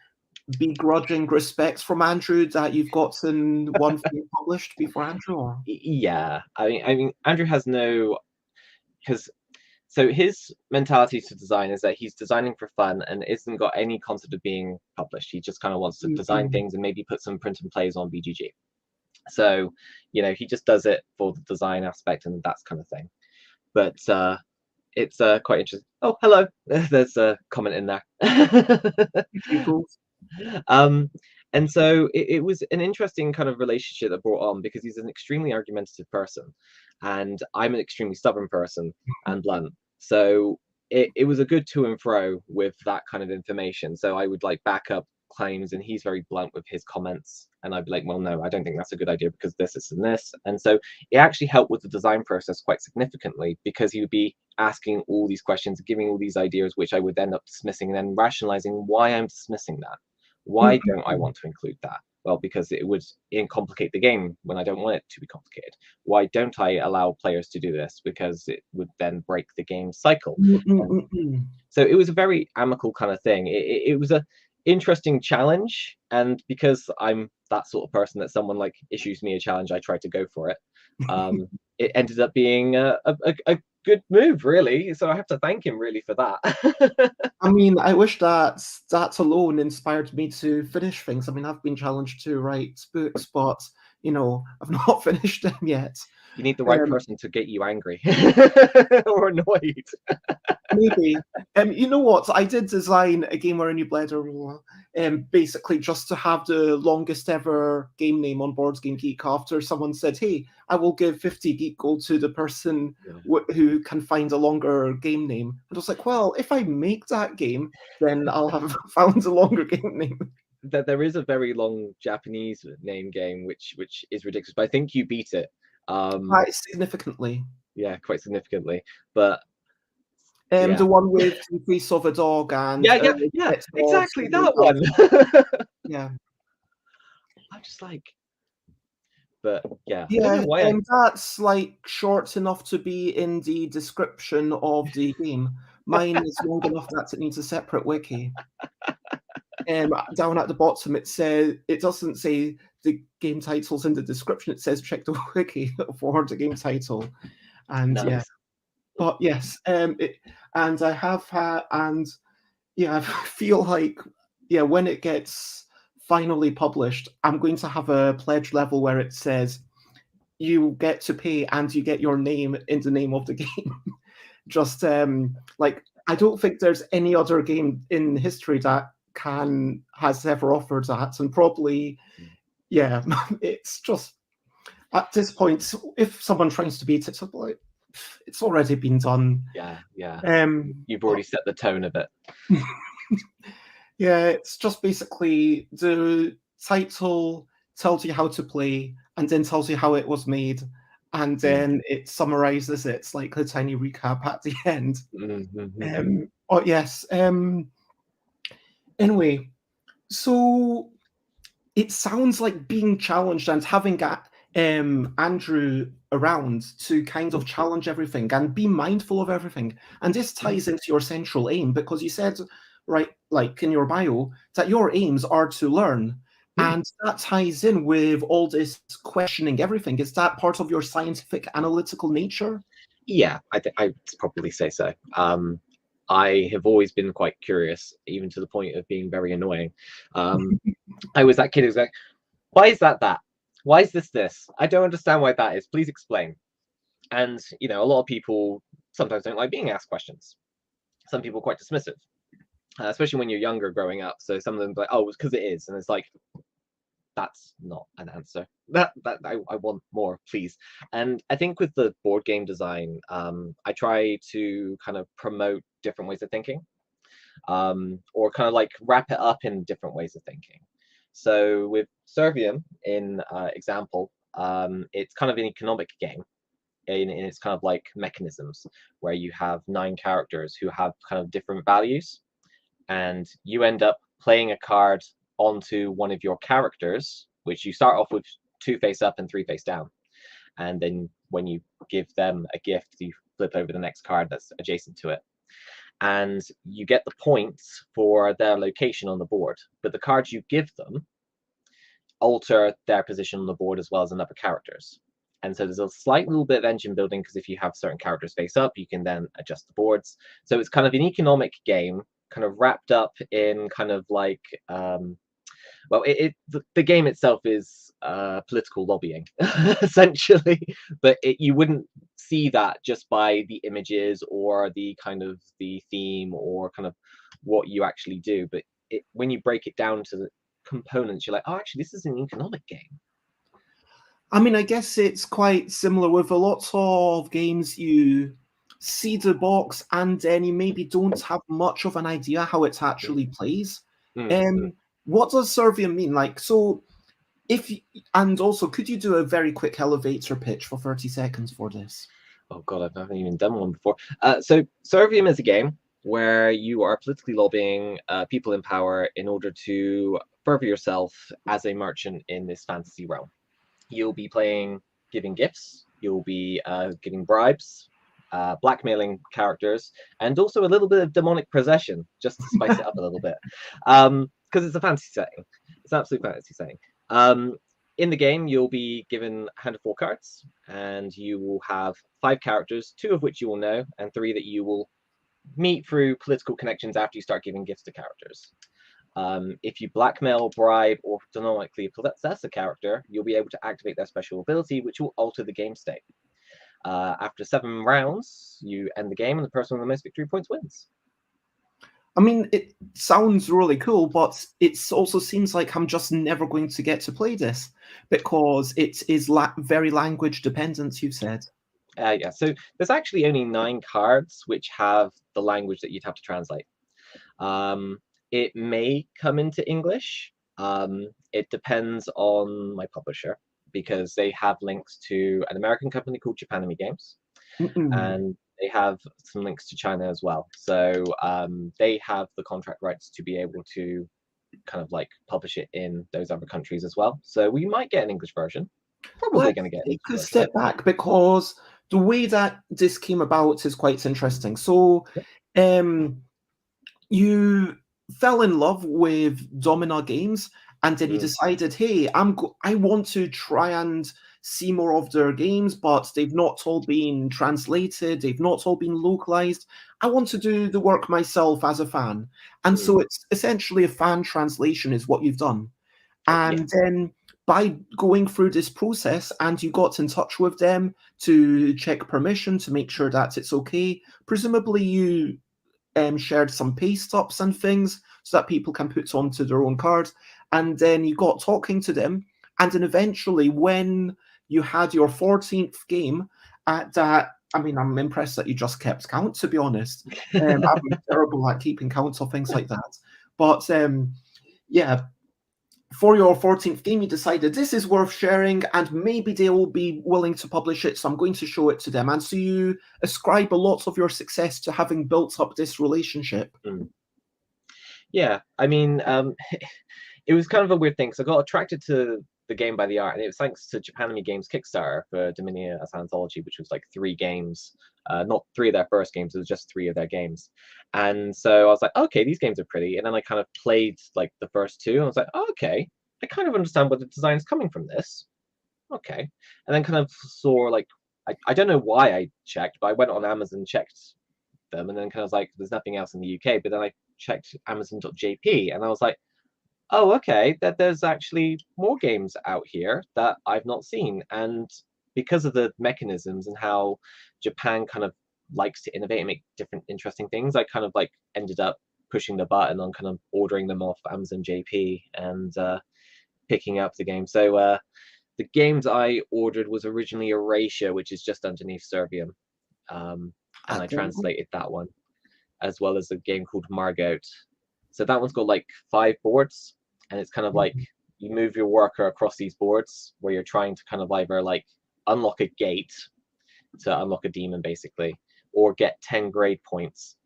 begrudging respect from Andrew that you've gotten one thing published before Andrew? Or? Yeah, I mean, Andrew has no, so his mentality to design is that he's designing for fun and isn't got any concept of being published. He just kind of wants to design things and maybe put some print and plays on BGG. So, he just does it for the design aspect and that kind of thing. But it's quite interesting. Oh, hello. There's a comment in there. And so it was an interesting kind of relationship that brought on, because he's an extremely argumentative person and I'm an extremely stubborn person and blunt. So it was a good to and fro with that kind of information. So I would like back up claims and he's very blunt with his comments, and I'd be like, well, no, I don't think that's a good idea because this and this. And so it actually helped with the design process quite significantly, because he would be asking all these questions, giving all these ideas, which I would end up dismissing and then rationalizing why I'm dismissing that. Why don't I want to include that? Well, because it would complicate the game when I don't want it to be complicated. Why don't I allow players to do this? Because it would then break the game cycle. So it was a very amicable kind of thing. It was a interesting challenge, and because I'm that sort of person that someone like issues me a challenge, I try to go for it. It ended up being a good move, really. So I have to thank him really for that. I mean, I wish that alone inspired me to finish things. I mean, I've been challenged to write books, but you know, I've not finished them yet. You need the right Um, person to get you angry or annoyed. Maybe. You know what? I did design a game where I knew Bladder, basically just to have the longest ever game name on Boards Game Geek after someone said, hey, I will give 50 geek gold to the person who can find a longer game name. And I was like, well, if I make that game, then I'll have found a longer game name. There is a very long Japanese name game which is ridiculous, but I think you beat it. Quite significantly. Yeah, quite significantly. But the one with the face of a dog and yeah, exactly that one. Yeah. I'm just like, but yeah, I Yeah, don't know why. and that's like short enough to be in the description of the game. Mine is long enough that it needs a separate wiki. Down at the bottom, it doesn't say the game title's in the description. It says check the wiki for the game title, and Nice. yeah. But yes, and I have had, and yeah, I feel like when it gets finally published, I'm going to have a pledge level where it says you get to pay and you get your name in the name of the game. Just like I don't think there's any other game in history that has ever offered that, and probably it's just at this point, if someone tries to beat it, like it's already been done. Yeah. You've But already set the tone of it. yeah, it's just basically the title tells you how to play and then tells you how it was made, and then it summarizes it. It's like a tiny recap at the end. Oh yes. Anyway, so it sounds like being challenged and having Andrew around to kind of challenge everything and be mindful of everything. And this ties into your central aim, because you said, right, like in your bio, that your aims are to learn. And that ties in with all this questioning everything. Is that part of your scientific analytical nature? Yeah, I'd probably say so. I have always been quite curious, even to the point of being very annoying. I was that kid who's like, why is that? Why is this? I don't understand why that is. Please explain. And, you know, a lot of people sometimes don't like being asked questions. Some people are quite dismissive, especially when you're younger growing up. So some of them are like, oh, it's because it is. And it's like, that's not an answer. I want more, please. And I think with the board game design, I try to kind of promote different ways of thinking, or kind of like wrap it up in different ways of thinking. So with Servium, in example, it's kind of an economic game in its kind of like mechanisms, where you have 9 characters who have kind of different values, and you end up playing a card onto one of your characters, which you start off with 2 face up and 3 face down. And then when you give them a gift, you flip over the next card that's adjacent to it. And you get the points for their location on the board. But the cards you give them alter their position on the board as well as another character's. And so there's a slight little bit of engine building, because if you have certain characters face up, you can then adjust the boards. So it's kind of an economic game, kind of wrapped up in kind of like, well, the game itself is political lobbying, essentially, but you wouldn't see that just by the images or the kind of the theme or kind of what you actually do. But when you break it down to the components, you're like, oh, actually, this is an economic game. I mean, I guess it's quite similar with a lot of games. You see the box and then you maybe don't have much of an idea how it actually plays. What does Servium mean? Like, so and also, could you do a very quick elevator pitch for 30 seconds for this? Oh God, I haven't even done one before. So Servium is a game where you are politically lobbying people in power in order to further yourself as a merchant in this fantasy realm. You'll be giving gifts, you'll be giving bribes, blackmailing characters, and also a little bit of demonic possession, just to spice it up a little bit. Because it's a fantasy setting. It's an absolute fantasy setting. In the game, you'll be given a hand of 4 cards, and you will have 5 characters, 2 of which you will know, and 3 that you will meet through political connections after you start giving gifts to characters. If you blackmail, bribe, or demonically possess a character, you'll be able to activate their special ability, which will alter the game state. After 7 rounds, you end the game, and the person with the most victory points wins. I mean, it sounds really cool, but it also seems like I'm just never going to get to play this because it is very language dependent, you've said. Yeah, so there's actually only 9 cards which have the language that you'd have to translate. It may come into English. It depends on my publisher because they have links to an American company called Japanime Games, and they have some links to China as well. So they have the contract rights to be able to kind of like publish it in those other countries as well. So we might get an English version. Probably going to get an Take a English step back because the way that this came about is quite interesting. So, you fell in love with Domina games, and then you decided, hey, I want to try and see more of their games, but they've not all been translated, they've not all been localized. I want to do the work myself as a fan. And so it's essentially a fan translation is what you've done. And then by going through this process and you got in touch with them to check permission to make sure that it's okay, presumably you shared some paste ups and things so that people can put onto their own cards. And then you got talking to them. And then eventually, when you had your 14th game at that, I mean, I'm impressed that you just kept count, to be honest. I'm terrible at keeping count of things like that. But yeah, for your 14th game, you decided this is worth sharing and maybe they will be willing to publish it, so I'm going to show it to them. And so you ascribe a lot of your success to having built up this relationship. Yeah, I mean, it was kind of a weird thing. So I got attracted to the game by the art, and it was thanks to Japanime Games Kickstarter for Domina as an anthology, which was like 3 games, not 3 of their first games, it was just 3 of their games. And so I was like, okay, these games are pretty. And then I kind of played like the first 2, and I was like, oh, okay, I kind of understand where the design is coming from this. Okay. And then kind of saw like, I don't know why I checked, but I went on Amazon, checked them, and then kind of like, there's nothing else in the UK. But then I checked Amazon.jp, and I was like, oh, okay, that there's actually more games out here that I've not seen. And because of the mechanisms and how Japan kind of likes to innovate and make different interesting things, I kind of like ended up pushing the button on kind of ordering them off Amazon JP and picking up the game. So the games I ordered was originally Erasure, which is just underneath Serbian. And I translated that one, as well as a game called Margot. So that one's got like 5 boards, and it's kind of like you move your worker across these boards where you're trying to kind of either like unlock a gate to unlock a demon basically, or get 10 grade points.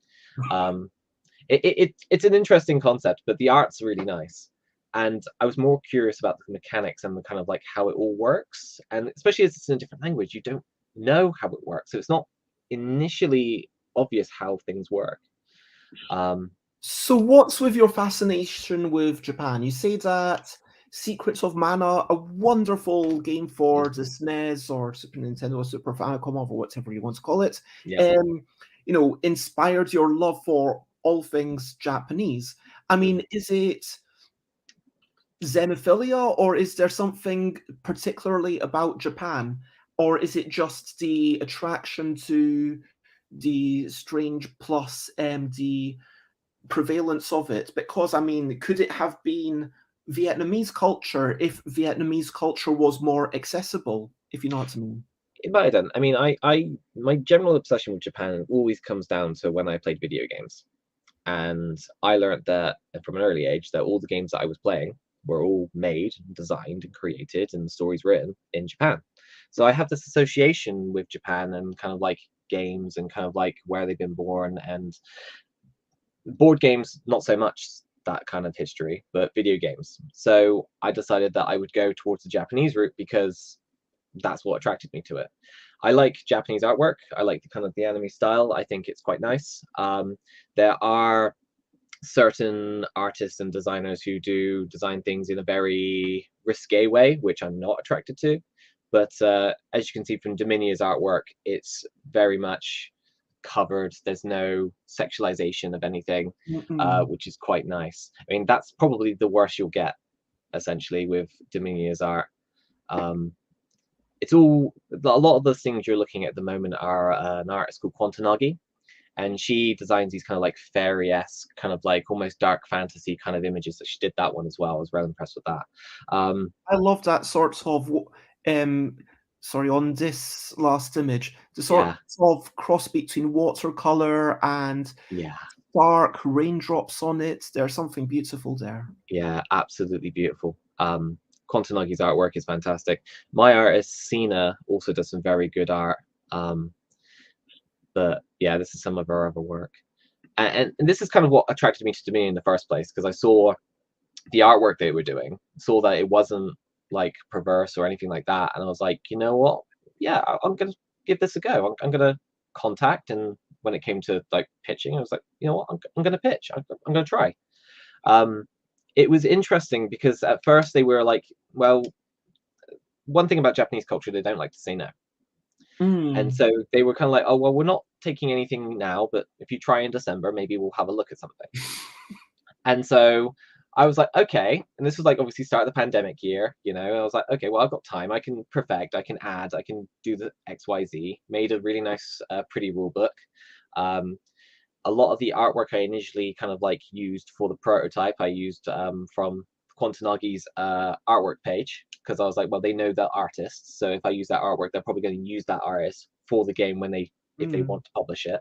It's an interesting concept, but the art's really nice. And I was more curious about the mechanics and the kind of like how it all works. And especially as it's in a different language, you don't know how it works. So it's not initially obvious how things work. So what's with your fascination with Japan? You say that Secrets of Mana, a wonderful game for the SNES or Super Nintendo or Super Famicom or whatever you want to call it, inspired your love for all things Japanese. I mean, is it xenophilia, or is there something particularly about Japan, or is it just the attraction to the strange plus the prevalence of it? Because I mean, could it have been Vietnamese culture if Vietnamese culture was more accessible, if you know what I mean? It might have done. I mean, my general obsession with Japan always comes down to when I played video games. And I learned that from an early age that all the games that I was playing were all made, designed, and created, and stories written in Japan. So I have this association with Japan and kind of like games and kind of like where they've been born, and board games, not so much that kind of history, but video games. So I decided that I would go towards the Japanese route because that's what attracted me to it. I like Japanese artwork. I like the kind of the anime style. I think it's quite nice. There are certain artists and designers who do design things in a very risque way, which I'm not attracted to. But as you can see from Domina's artwork, it's very much covered. There's no sexualization of anything, Mm-mm. which is quite nice. I mean, that's probably the worst you'll get, essentially, with Domina's art. It's all, a lot of the things you're looking at the moment are an artist called Quantanagi, and she designs these kind of like fairy-esque, kind of like almost dark fantasy kind of images. So she did that one as well. I was really impressed with that. I love that sort of sorry, on this last image, the sort Yeah, of cross between watercolor and yeah, dark raindrops on it. There's something beautiful there. yeah, absolutely beautiful. Quantanagi's artwork is fantastic. My artist Sina also does some very good art. But yeah, this is some of her other work, and this is kind of what attracted me to Domina in the first place, because I saw the artwork they were doing, saw that it wasn't like perverse or anything like that, and I was like, you know what? Yeah, I'm gonna give this a go. I'm gonna contact, and when it came to like pitching, I was like, you know what? I'm gonna pitch. I'm gonna try. Um, it was interesting because at first they were like, well, one thing about Japanese culture, they don't like to say no. And Mm. so they were kind of like, oh, well, we're not taking anything now, but if you try in December, maybe we'll have a look at something. And so I was like, okay. And this was like obviously start of the pandemic year, you know. And I was like, okay, well, I've got time. I can perfect, I can add, I can do the XYZ. Made a really nice, pretty rule book. A lot of the artwork I initially kind of like used for the prototype, I used from Quantanagi's artwork page, because I was like, well, they know the artists, so if I use that artwork, they're probably going to use that artist for the game when they, if they want to publish it.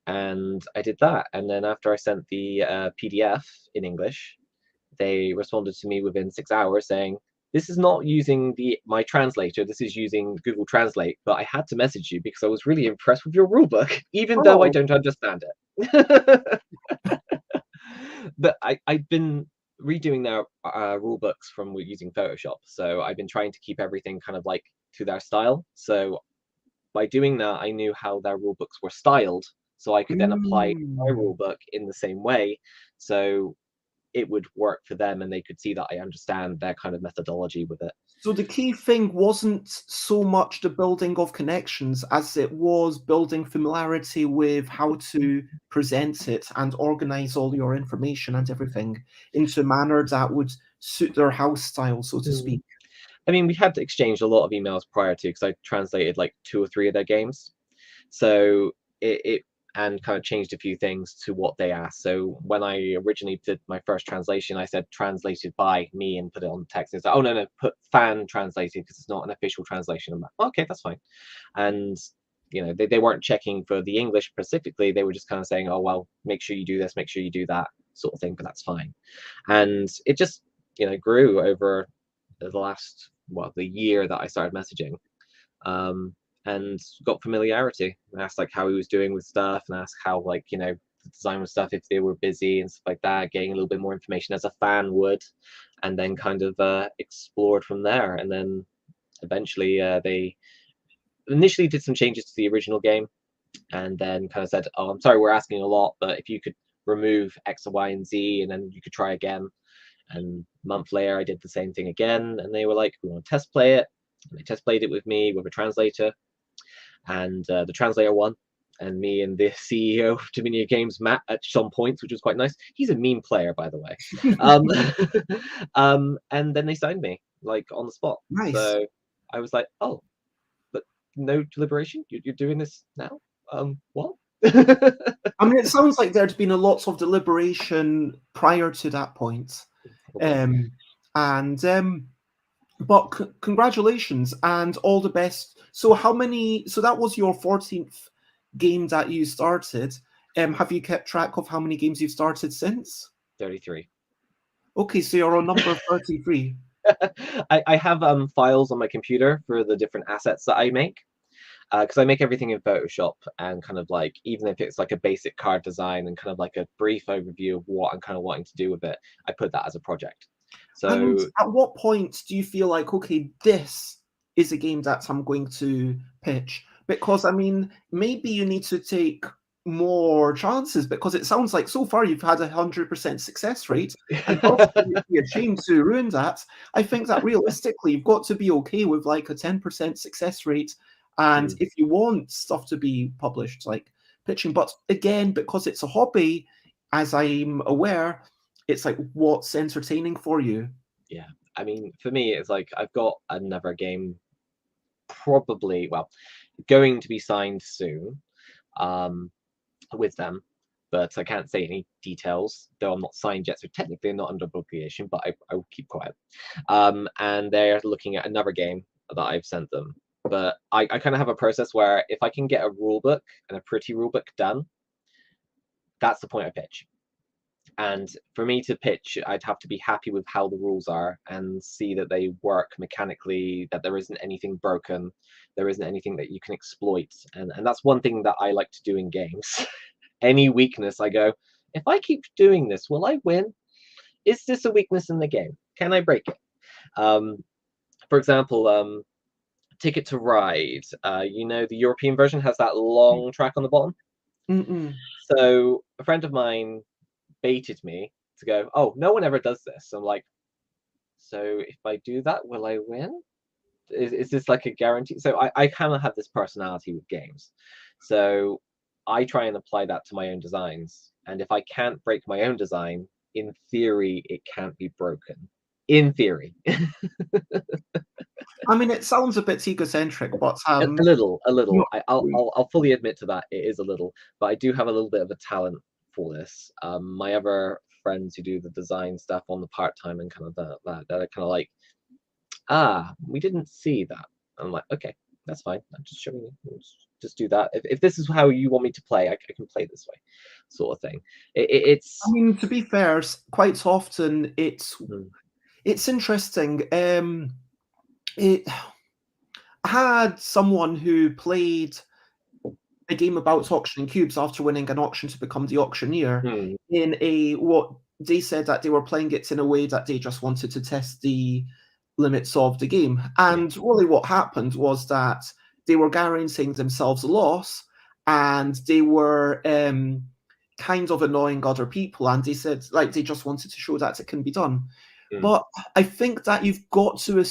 And I did that, and then after I sent the PDF in English, they responded to me within 6 hours saying, this is not using my translator, this is using Google Translate, but I had to message you because I was really impressed with your rulebook, even though I Oh. don't understand it. But I've been redoing their rulebooks from using Photoshop, so I've been trying to keep everything kind of like to their style. So by doing that, I knew how their rulebooks were styled, so I could then apply my Mm. rulebook in the same way. So it would work for them, and they could see that I understand their kind of methodology with it. So the key thing wasn't so much the building of connections as it was building familiarity with how to present it and organize all your information and everything into a manner that would suit their house style, so to speak. I mean, we had to exchange a lot of emails prior to, because I translated like 2 or 3 of their games. So it and kind of changed a few things to what they asked. So when I originally did my first translation, I said translated by me and put it on text. It's like, oh no, put fan translated because it's not an official translation. I'm like, okay, that's fine. And you know, they weren't checking for the English specifically. They were just kind of saying, oh well, make sure you do this, make sure you do that sort of thing, but that's fine. And it just, you know, grew over the last, well, the year that I started messaging. And got familiarity. I asked like how he was doing with stuff, and asked how, like, you know, the design with stuff, if they were busy and stuff like that, getting a little bit more information as a fan would, and then kind of explored from there. And then eventually they initially did some changes to the original game, and then kind of said, oh, I'm sorry, we're asking a lot, but if you could remove X, Y, and Z, and then you could try again. And a month later, I did the same thing again, and they were like, we want to test play it. And they test played it with me with a translator, and the translator won. And me and the CEO of Domina Games, Matt, at some points, which was quite nice. He's a mean player, by the way. And then they signed me, like, on the spot. Nice. So I was like, oh, but no deliberation? You're doing this now? What? I mean, it sounds like there'd been a lot of deliberation prior to that point. But congratulations and all the best. So that was your 14th game that you started. Have you kept track of how many games you've started since? 33. Okay, so you're on number 33. I have files on my computer for the different assets that I make, because I make everything in Photoshop, and kind of like, even if it's like a basic card design and kind of like a brief overview of what I'm kind of wanting to do with it, I put that as a project. And So at what point do you feel like, okay, this is a game that I'm going to pitch? Because, I mean, maybe you need to take more chances, because it sounds like so far you've had 100% success rate, and possibly it'd be a shame to ruin that. I think that realistically, you've got to be okay with like a 10% success rate And if you want stuff to be published, like pitching, but again, because it's a hobby, as I'm aware, it's like, what's entertaining for you? Yeah, I mean, for me, it's like I've got another game, probably, well, going to be signed soon, with them, but I can't say any details, though I'm not signed yet, so technically I'm not under obligation, but I will keep quiet. And they're looking at another game that I've sent them. But I kind of have a process where if I can get a rule book and a pretty rule book done, that's the point I pitch. And for me to pitch, I'd have to be happy with how the rules are and see that they work mechanically, that there isn't anything broken, there isn't anything that you can exploit. And that's one thing that I like to do in games. Any weakness, I go, if I keep doing this, will I win? Is this a weakness in the game? Can I break it? For example, Ticket to Ride, the European version has that long track on the bottom. So a friend of mine baited me to go, oh, no one ever does this. I'm like, so if I do that, will I win? Is this like a guarantee? So I kind of have this personality with games. So I try and apply that to my own designs. And if I can't break my own design, in theory, it can't be broken. In theory. I mean, it sounds a bit egocentric, but a little. No. I'll fully admit to that. It is a little, but I do have a little bit of a talent for this. My other friends who do the design stuff on the part-time and kind of that are kind of like, we didn't see that. I'm like, okay, that's fine. I'm just showing you. Just do that. If this is how you want me to play, I can play this way, sort of thing. It's. I mean, to be fair, quite often it's interesting. I had someone who played a game about auctioning cubes after winning an auction to become the auctioneer in what they said that they were playing it in a way that they just wanted to test the limits of the game. And really what happened was that they were guaranteeing themselves a loss, and they were kind of annoying other people, and they said like they just wanted to show that it can be done. But I think that you've got to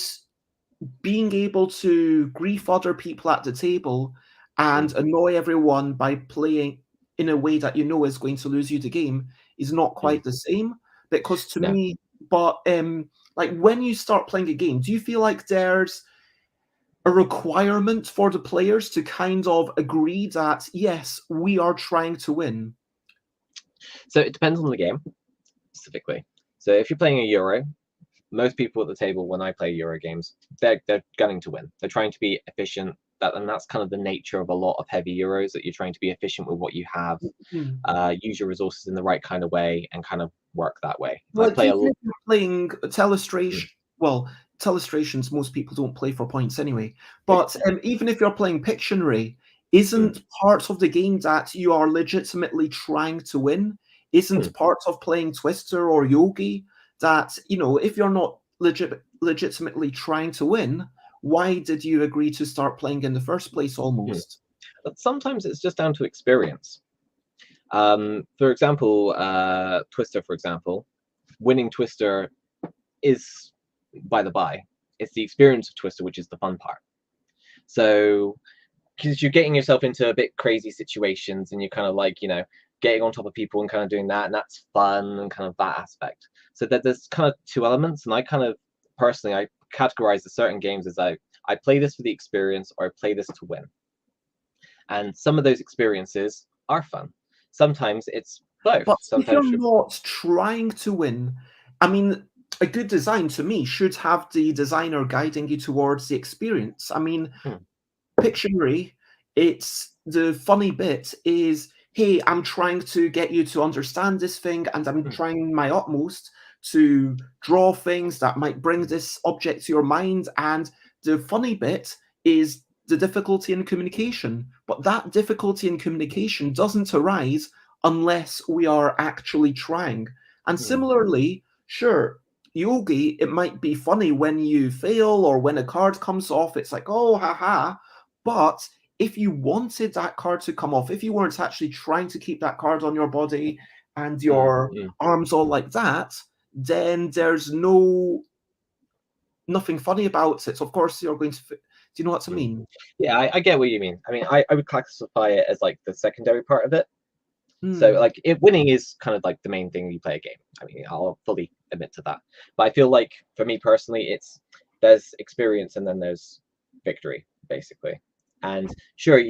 being able to grief other people at the table and annoy everyone by playing in a way that you know is going to lose you the game is not quite the same. Because to me, but like when you start playing a game, do you feel like there's a requirement for the players to kind of agree that, yes, we are trying to win? So it depends on the game, specifically. So if you're playing a Euro, most people at the table, when I play Euro games, they're gunning to win. They're trying to be efficient. And that's kind of the nature of a lot of heavy Euros, that you're trying to be efficient with what you have, use your resources in the right kind of way, and kind of work that way. Well, if you're playing Telestration, well, Telestrations, most people don't play for points anyway. But even if you're playing Pictionary, isn't part of the game that you are legitimately trying to win? Isn't part of playing Twister or Yogi that, if you're not legitimately trying to win, why did you agree to start playing in the first place almost? But sometimes it's just down to experience. For example, Twister, for example, winning Twister is by the by. It's the experience of Twister which is the fun part. So, because you're getting yourself into a bit crazy situations, and you're kind of like, getting on top of people and kind of doing that, and that's fun, and kind of that aspect. So that there's kind of two elements, and I kind of personally, I categorize the certain games as I play this for the experience, or I play this to win. And some of those experiences are fun. Sometimes it's both. But sometimes if you're not trying to win, I mean, a good design to me should have the designer guiding you towards the experience. I mean, Pictionary, it's the funny bit is, hey, I'm trying to get you to understand this thing, and I'm trying my utmost to draw things that might bring this object to your mind. And the funny bit is the difficulty in communication. But that difficulty in communication doesn't arise unless we are actually trying. And similarly, sure, Yogi, it might be funny when you fail or when a card comes off. It's like, oh, haha. But if you wanted that card to come off, if you weren't actually trying to keep that card on your body and your arms all like that, then there's nothing funny about it. So of course, you're going Do you know what I mean? Yeah, I get what you mean. I mean, I would classify it as like the secondary part of it. So Hmm. like winning is kind of like the main thing you play a game. I mean, I'll fully admit to that. But I feel like for me personally, there's experience and then there's victory, basically. And sure,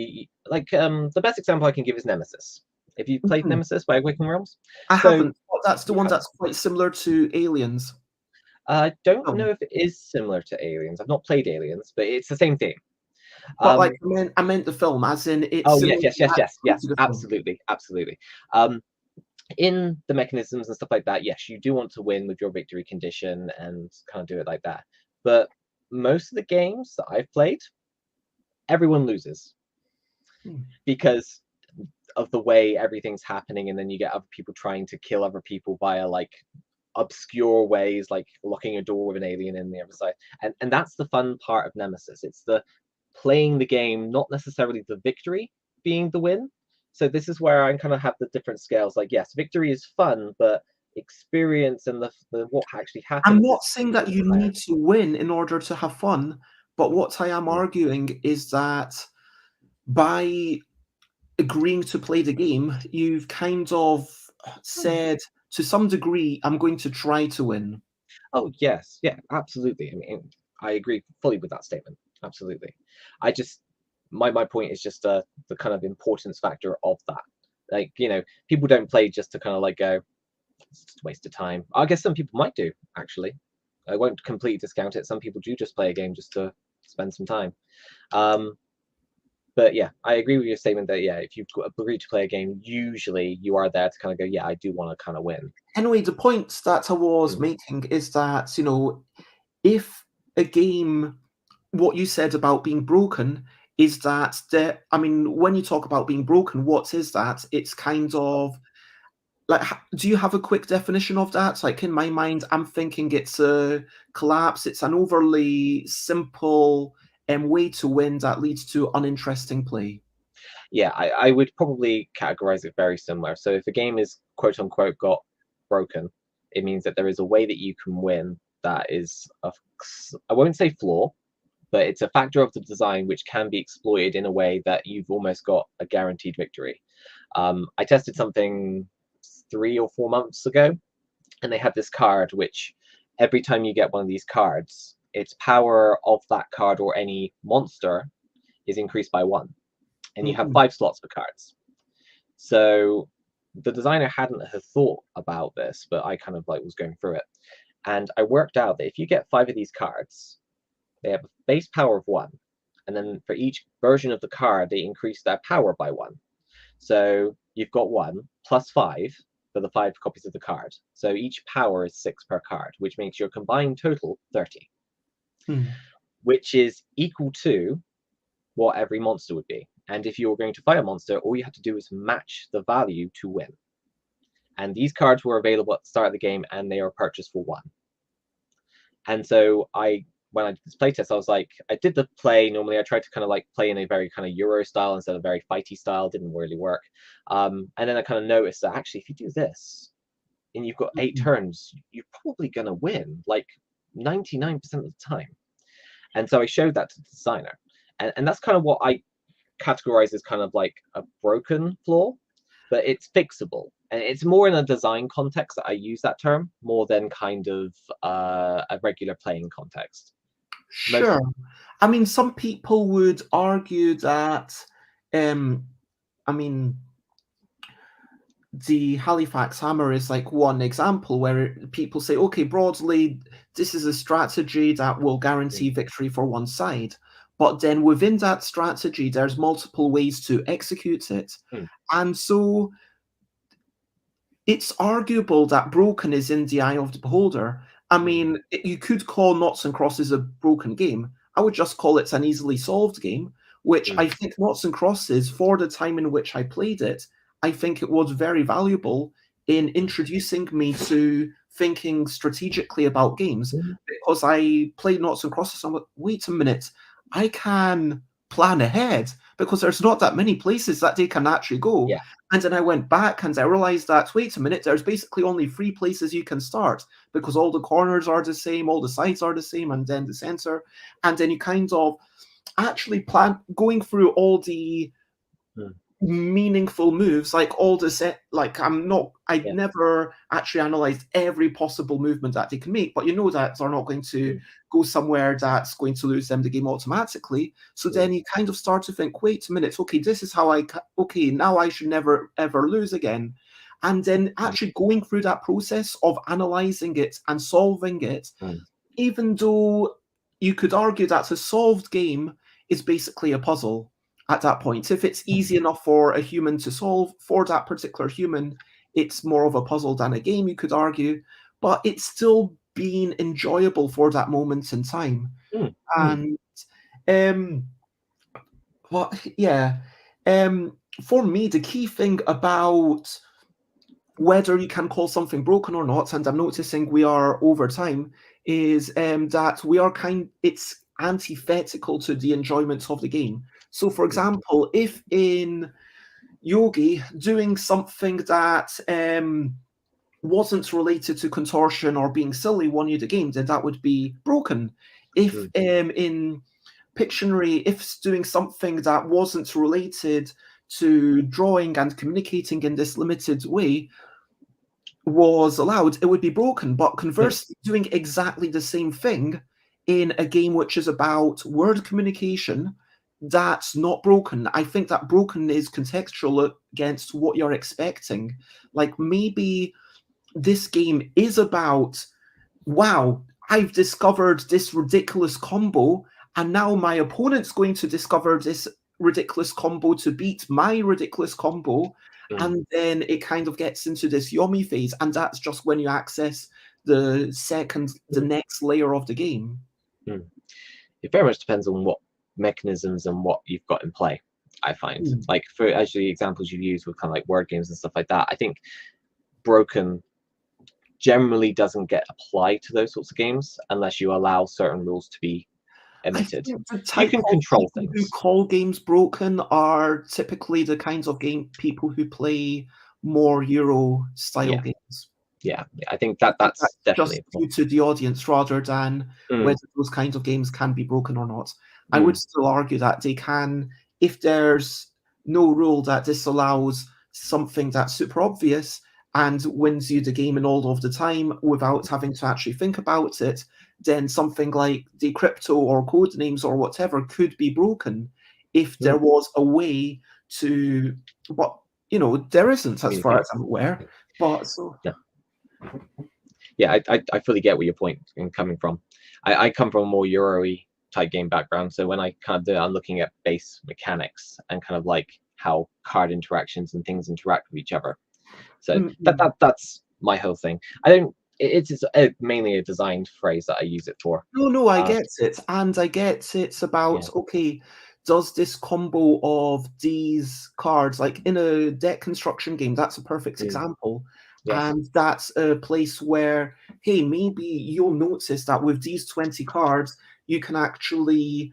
like the best example I can give is Nemesis. If you've played Mhm. Nemesis by Awakening Realms, I so haven't. But that's the you one have. that's quite similar to Aliens. I don't Oh. know if it is similar to Aliens. I've not played Aliens, but it's the same thing. But like I meant the film, as in it's Oh similar yes, yes, to yes, yes, yes, the film. absolutely, absolutely. In the mechanisms and stuff like that, yes, you do want to win with your victory condition and kind of do it like that. But most of the games that I've played, everyone loses because of the way everything's happening, and then you get other people trying to kill other people via like obscure ways, like locking a door with an alien in the other side. And that's the fun part of Nemesis. It's the playing the game, not necessarily the victory being the win. So this is where I kind of have the different scales. Like, yes, victory is fun, but experience and the what actually I'm happens not is saying that what you need matters. to win in order to have fun, but what I am Mm. arguing is that by agreeing to play the game, you've kind of said to some degree, I'm going to try to win. Oh yes, yeah, absolutely. I mean, I agree fully with that statement. Absolutely. I just my point is just the kind of importance factor of that. Like, people don't play just to kind of like go, it's just a waste of time. I guess some people might do, actually. I won't completely discount it. Some people do just play a game just to spend some time. But yeah, I agree with your statement that, yeah, if you've agreed to play a game, usually you are there to kind of go, yeah, I do want to kind of win. Anyway, the point that I was Mm. making is that, if a game, what you said about being broken is that I mean, when you talk about being broken, what is that? It's kind of like, do you have a quick definition of that? Like in my mind, I'm thinking it's a collapse. It's an overly simple way to win that leads to uninteresting play. Yeah, I would probably categorize it very similar. So if a game is quote unquote got broken, it means that there is a way that you can win that is I won't say flaw, but it's a factor of the design which can be exploited in a way that you've almost got a guaranteed victory. I tested something 3 or 4 months ago, and they have this card which every time you get one of these cards, its power of that card or any monster is increased by 1. And you have Mhm. 5 slots for cards. So the designer hadn't have thought about this, but I kind of like was going through it. And I worked out that if you get 5 of these cards, they have a base power of 1. And then for each version of the card, they increase their power by 1. So you've got 1 plus 5 for the 5 copies of the card. So each power is 6 per card, which makes your combined total 30, Hmm. which is equal to what every monster would be. And if you were going to fight a monster, all you had to do was match the value to win. And these cards were available at the start of the game, and they are purchased for 1. And so when I did this playtest, I was like, I did the play. Normally, I tried to kind of like play in a very kind of Euro style instead of very fighty style. Didn't really work. And then I kind of noticed that actually, if you do this and you've got 8 Mhm. turns, you're probably going to win like 99% of the time. And so I showed that to the designer. And that's kind of what I categorize as kind of like a broken flaw, but it's fixable. And it's more in a design context that I use that term more than kind of a regular playing context. Most Sure. I mean, some people would argue that, um, I mean, the Halifax Hammer is like one example where people say, okay, broadly, this is a strategy that will guarantee victory for one side. But then within that strategy, there's multiple ways to execute it. Mm, And so it's arguable that broken is in the eye of the beholder. I mm, mean, you could call Noughts and Crosses a broken game. I would just call it an easily solved game, which mm, I think Noughts and Crosses, for the time in which I played it, I think it was very valuable in introducing me to thinking strategically about games, mm. because I played Noughts and Crosses. I'm like, wait a minute, I can plan ahead because there's not that many places that they can actually go. Yeah. And then I went back and I realized that, wait a minute, there's basically only 3 places you can start because all the corners are the same, all the sides are the same, and then the center. And then you kind of actually going through all the meaningful moves, like all the set, like I'd never actually analyzed every possible movement that they can make, but you know that they're not going to go somewhere that's going to lose them the game automatically. So then you kind of start to think, wait a minute, okay, this is how okay, now I should never ever lose again. And then actually going through that process of analyzing it and solving it, even though you could argue that a solved game is basically a puzzle at that point. If it's easy enough for a human to solve, for that particular human, it's more of a puzzle than a game, you could argue, but it's still being enjoyable for that moment in time. And for me, the key thing about whether you can call something broken or not, and I'm noticing we are over time, is that it's antithetical to the enjoyment of the game. So, for example, if in Yogi, doing something that wasn't related to contortion or being silly won you the game, then that would be broken. If in Pictionary, if doing something that wasn't related to drawing and communicating in this limited way was allowed, it would be broken. But conversely, doing exactly the same thing in a game which is about word communication, that's not broken. I think that broken is contextual against what you're expecting. Like, maybe this game is about, wow, I've discovered this ridiculous combo, and now my opponent's going to discover this ridiculous combo to beat my ridiculous combo. And then it kind of gets into this yummy phase, and that's just when you access the next layer of the game. It very much depends on what mechanisms and what you've got in play, I find. Like, for as the examples you've used with kind of like word games and stuff like that, I think broken generally doesn't get applied to those sorts of games unless you allow certain rules to be omitted. You can control things. Who call games broken are typically the kinds of people who play more Euro style games. Yeah, I think that's definitely just due to the audience rather than whether those kinds of games can be broken or not. I would still argue that they can, if there's no rule that disallows something that's super obvious and wins you the game in all of the time without having to actually think about it, then something like Decrypto or Codenames or whatever could be broken if there was a way to, but there isn't, as far as I'm aware. But so yeah, I fully get where your point is coming from. I come from a more Euro-y type game background, so when I kind of do it, I'm looking at base mechanics and kind of like how card interactions and things interact with each other. So that's my whole thing. It's mainly a designed phrase that I use it for. No, I get it, and I get it's about okay, does this combo of these cards, like in a deck construction game, that's a perfect example. And that's a place where, hey, maybe you'll notice that with these 20 cards, you can actually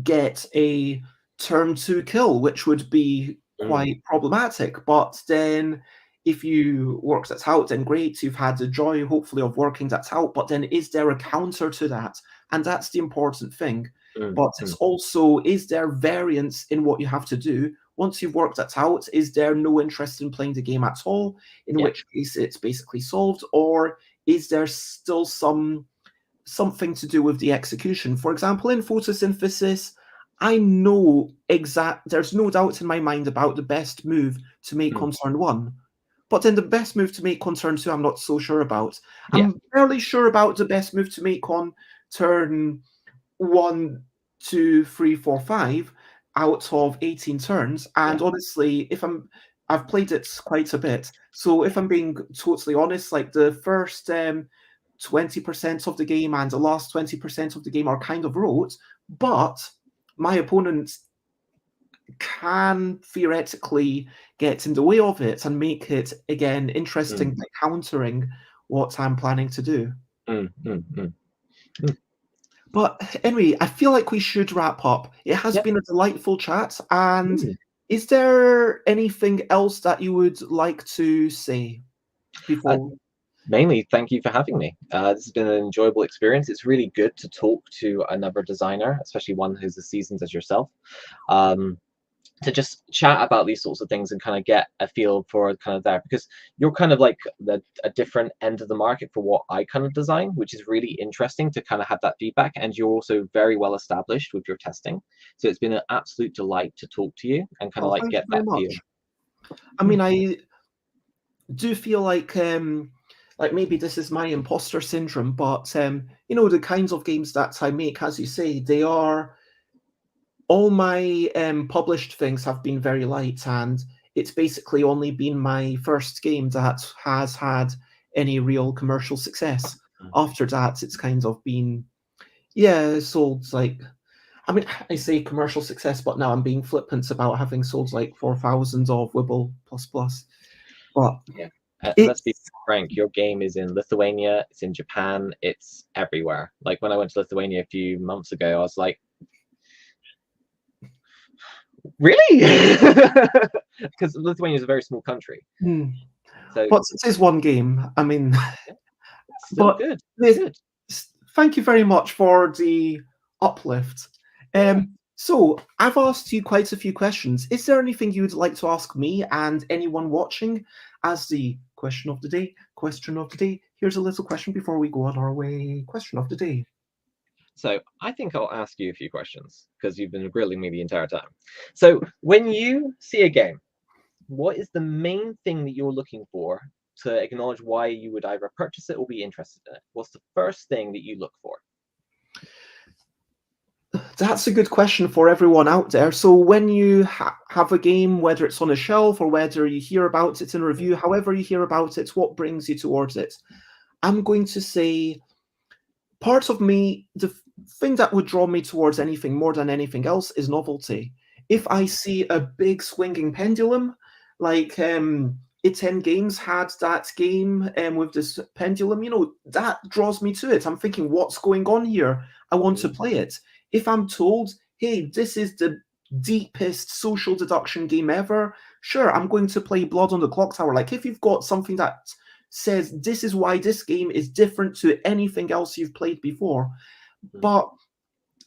get a turn 2 kill, which would be quite problematic. But then if you work that out, then great, you've had the joy, hopefully, of working that out. But then is there a counter to that? And that's the important thing. But it's also, is there variance in what you have to do? Once you've worked that out, is there no interest in playing the game at all? In which case it's basically solved. Or is there still something to do with the execution? For example, in photosynthesis, I know there's no doubt in my mind about the best move to make on turn 1. But then the best move to make on turn 2, I'm not so sure about. I'm fairly sure about the best move to make on turn 1, 2, 3, 4, 5 out of 18 turns. And honestly, I've played it quite a bit. So if I'm being totally honest, like the first 20% of the game and the last 20% of the game are kind of rote, but my opponent can theoretically get in the way of it and make it, again, interesting by countering what I'm planning to do. But anyway, I feel like we should wrap up. It has been a delightful chat. And is there anything else that you would like to say before? Mainly, thank you for having me. This has been an enjoyable experience. It's really good to talk to another designer, especially one who's as seasoned as yourself, to just chat about these sorts of things and kind of get a feel for kind of that, because you're kind of like a different end of the market for what I kind of design, which is really interesting to kind of have that feedback. And you're also very well established with your testing. So it's been an absolute delight to talk to you and kind of like Thank get you very that much. feel. I mean, I do feel like maybe this is my imposter syndrome, but you know, the kinds of games that I make, as you say, they are all my published things have been very light, and it's basically only been my first game that has had any real commercial success. After that, it's kind of been, yeah, sold like, I mean, I say commercial success, but now I'm being flippant about having sold like 4,000 of Wibble plus plus. But Yeah. Let's be it's frank, your game is in Lithuania, it's in Japan, it's everywhere. Like when I went to Lithuania a few months ago, I was like, really? Because Lithuania is a very small country. So but it is one game. I mean, it's still but good. this, Good. thank you very much for the uplift. So I've asked you quite a few questions. Is there anything you would like to ask me and anyone watching as the question of the day? Question of the day. Here's a little question before we go on our way. Question of the day. So I think I'll ask you a few questions because you've been grilling me the entire time. So when you see a game, what is the main thing that you're looking for to acknowledge why you would either purchase it or be interested in it? What's the first thing that you look for? That's a good question for everyone out there. So when you have a game, whether it's on a shelf or whether you hear about it in a review, however you hear about it, what brings you towards it? I'm going to say part of me, the thing that would draw me towards anything more than anything else is novelty. If I see a big swinging pendulum, like It10 Games had that game with this pendulum, you know, that draws me to it. I'm thinking, what's going on here? I want to play it. If I'm told, hey, this is the deepest social deduction game ever, sure, I'm going to play Blood on the Clock Tower. Like, if you've got something that says this is why this game is different to anything else you've played before. But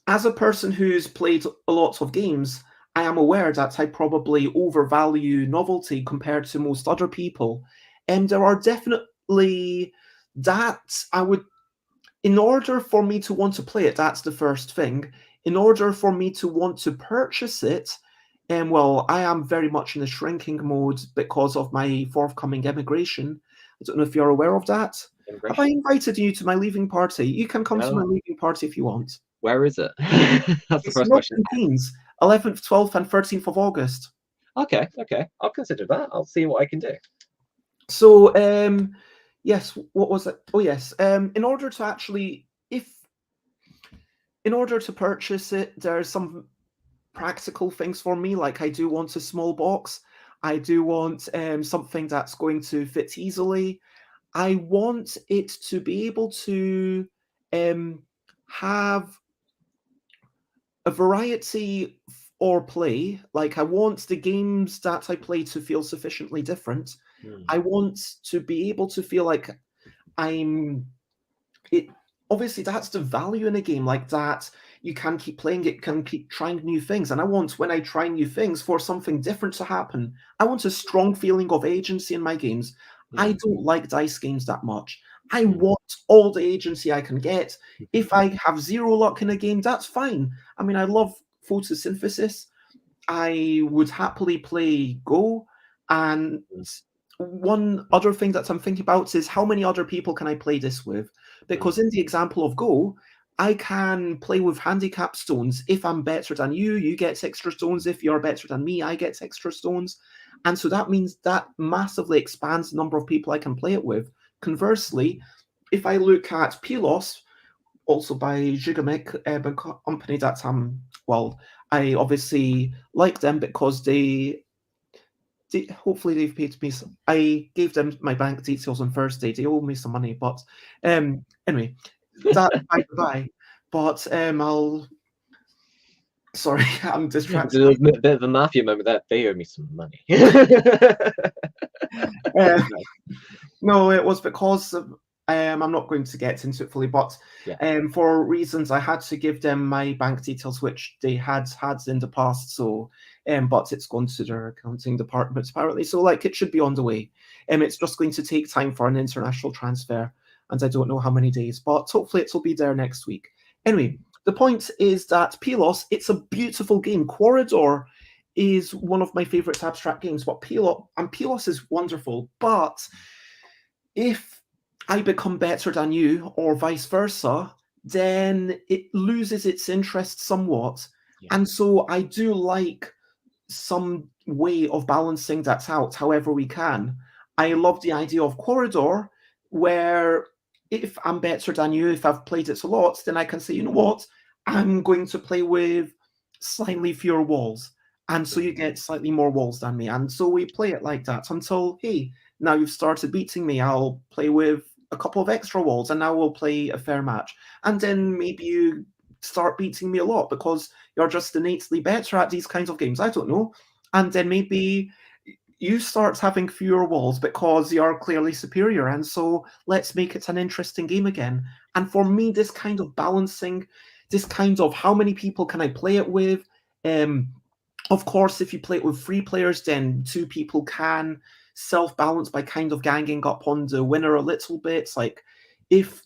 as a person who's played a lot of games, I am aware that I probably overvalue novelty compared to most other people. And there are definitely that I would, in order for me to want to play it, that's the first thing. In order for me to want to purchase it, and well, I am very much in a shrinking mode because of my forthcoming emigration. I don't know if you're aware of that. Have I invited you to my leaving party? You can come to my leaving party if you want. Where is it? That's the first question. Milton Keynes, 11th, 12th, and 13th of August. Okay, I'll consider that. I'll see what I can do. So, yes, what was it? Oh, yes. In order to actually, in order to purchase it, there's some practical things for me. Like, I do want a small box. I do want something that's going to fit easily. I want it to be able to have a variety or play. Like, I want the games that I play to feel sufficiently different. I want to be able to feel like obviously that's the value in a game like that. You can keep playing it, can keep trying new things. And I want, when I try new things, for something different to happen. I want a strong feeling of agency in my games. I don't like dice games that much. I want all the agency I can get. If I have zero luck in a game, that's fine. I mean, I love photosynthesis. I would happily play Go. And one other thing that I'm thinking about is how many other people can I play this with? Because in the example of Go, I can play with handicap stones. If I'm better than you, you get extra stones. If you're better than me, I get extra stones. And so that means that massively expands the number of people I can play it with. Conversely, if I look at Pilos, also by Gigamic, a company that well, I obviously like them because hopefully they've paid me. I gave them my bank details on Thursday. They owe me some money, but anyway, that by the by. But I'll. Sorry, I'm distracted. There's a bit of a mafia moment there. They owe me some money. Uh, no, it was because of, I'm not going to get into it fully, but Yeah. for reasons I had to give them my bank details, which they had in the past. So, but it's gone to their accounting department apparently. So, like, it should be on the way. It's just going to take time for an international transfer, and I don't know how many days, but hopefully it will be there next week. Anyway, the point is that Pelos, it's a beautiful game. Corridor is one of my favorite abstract games, but Pelos is wonderful, but if I become better than you or vice versa, then it loses its interest somewhat. Yeah. And so I do like some way of balancing that out however we can. I love the idea of Corridor, where if I'm better than you, if I've played it a lot, then I can say, you know what, I'm going to play with slightly fewer walls. And so you get slightly more walls than me. And so we play it like that until, hey, now you've started beating me. I'll play with a couple of extra walls and now we'll play a fair match. And then maybe you start beating me a lot because you're just innately better at these kinds of games. I don't know. And then maybe you start having fewer walls because you're clearly superior. And so let's make it an interesting game again. And for me, this kind of balancing, this kind of how many people can I play it with? Of course, if you play it with 3 players, then 2 people can self-balance by kind of ganging up on the winner a little bit. Like, if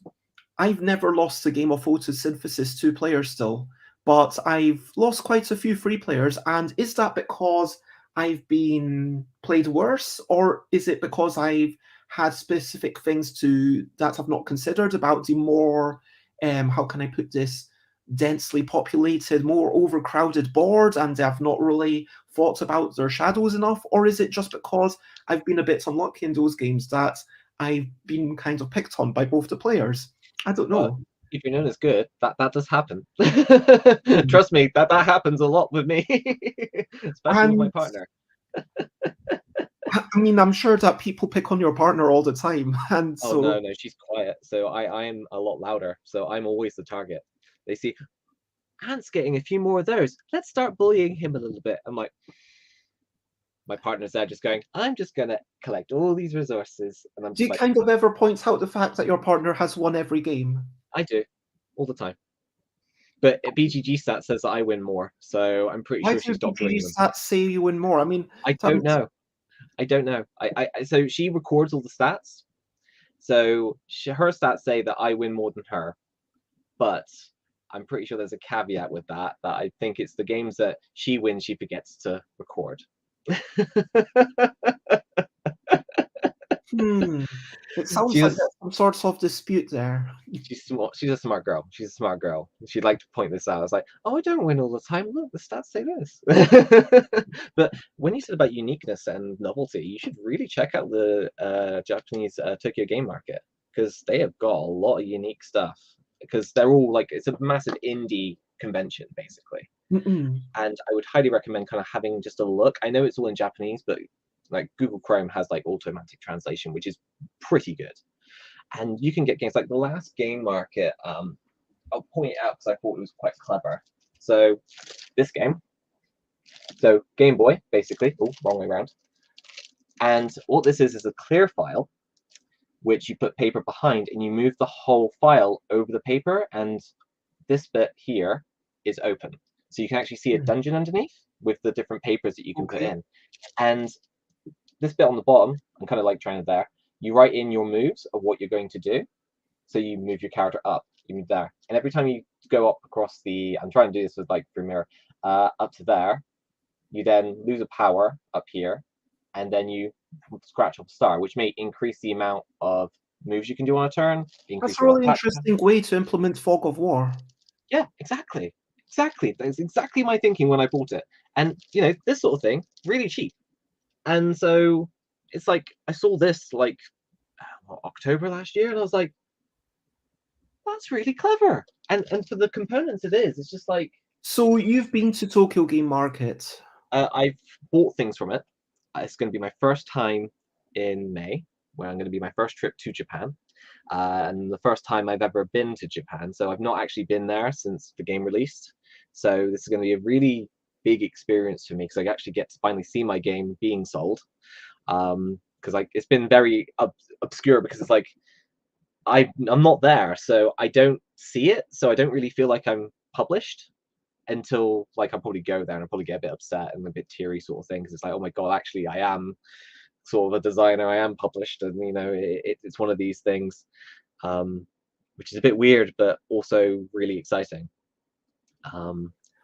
I've never lost a game of photosynthesis 2 players still, but I've lost quite a few 3 players. And is that because I've been played worse, or is it because I've had specific things that I've not considered about the more, how can I put this, densely populated, more overcrowded board, and I've not really thought about their shadows enough? Or is it just because I've been a bit unlucky in those games that I've been kind of picked on by both the players? I don't know. Well, if you're known as good, that does happen. Trust me, that happens a lot with me, especially with my And partner. I mean, I'm sure that people pick on your partner all the time, and Oh so no, she's quiet, so I am a lot louder, so I'm always the target. They see Ant's getting a few more of those. Let's start bullying him a little bit. I'm like, my partner's there just going, I'm just gonna collect all these resources, and I'm do just you like, kind of ever point out the fact that your partner has won every game? I do all the time. But BGG stat says that I win more, so I'm pretty Why sure she do stopped BGG winning them. stats say you win more? I mean, I don't know. I don't know. So she records all the stats. So her stats say that I win more than her, but I'm pretty sure there's a caveat with that I think it's the games that she wins, she forgets to record. It sounds like She's there's some sort of dispute there. she's smart. She's a smart girl. She's a smart girl. She'd like to point this out. I was like, oh, I don't win all the time. Look, the stats say this. But when you said about uniqueness and novelty, you should really check out the Japanese Tokyo game market, because they have got a lot of unique stuff. Because they're all like, it's a massive indie convention basically. Mm-mm. And I would highly recommend kind of having just a look. I know it's all in Japanese, but like Google Chrome has like automatic translation, which is pretty good. And you can get games like the last game market. I'll point it out because I thought it was quite clever. So this game, so Game Boy, basically. Oh, wrong way around. And what this is a clear file, which you put paper behind, and you move the whole file over the paper, and this bit here is open. So you can actually see a dungeon underneath with the different papers that you can put in. And this bit on the bottom, I'm kind of like trying to there, you write in your moves of what you're going to do. So you move your character up, you move there. And every time you go up across the, I'm trying to do this with like through mirror, up to there, you then lose a power up here, and then you scratch off a star, which may increase the amount of moves you can do on a turn. That's a really interesting way to implement Fog of War. Yeah, exactly. Exactly. That's exactly my thinking when I bought it. And, you know, this sort of thing, really cheap. And so it's like, I saw this like October last year, and I was like, that's really clever. And for the components it is, it's just like. So you've been to Tokyo Game Market. I've bought things from it. It's going to be my first time in May, where I'm going to be my first trip to Japan. And the first time I've ever been to Japan. So I've not actually been there since the game released. So this is going to be a really big experience for me, because I actually get to finally see my game being sold. Because because like it's been very obscure because it's like I'm not there, so I don't see it, so I don't really feel like I'm published until like I'll probably go there and I'll probably get a bit upset and a bit teary sort of thing because it's like, oh my god, actually I am sort of a designer, I am published, and you know it's one of these things, which is a bit weird but also really exciting.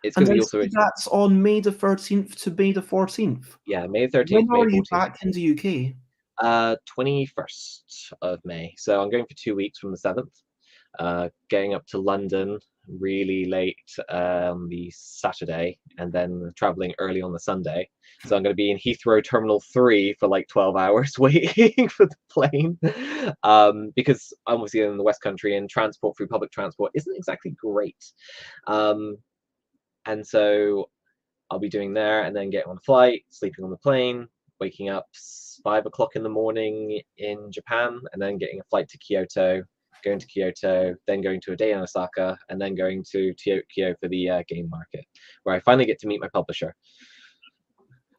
It's And going to I be also see that's on May the 13th to May the 14th. yeah, May 13th, When May are you 14th. back in the UK? 21st of May. So I'm going for 2 weeks from the 7th, getting up to London really late on the Saturday, and then traveling early on the Sunday. So I'm going to be in Heathrow Terminal 3 for like 12 hours waiting for the plane, because I'm obviously in the West Country and transport through public transport isn't exactly great. And so I'll be doing there and then getting on a flight, sleeping on the plane, waking up 5 o'clock in the morning in Japan, and then getting a flight to Kyoto, going to Kyoto, then going to a day in Osaka, and then going to Tokyo for the game market, where I finally get to meet my publisher.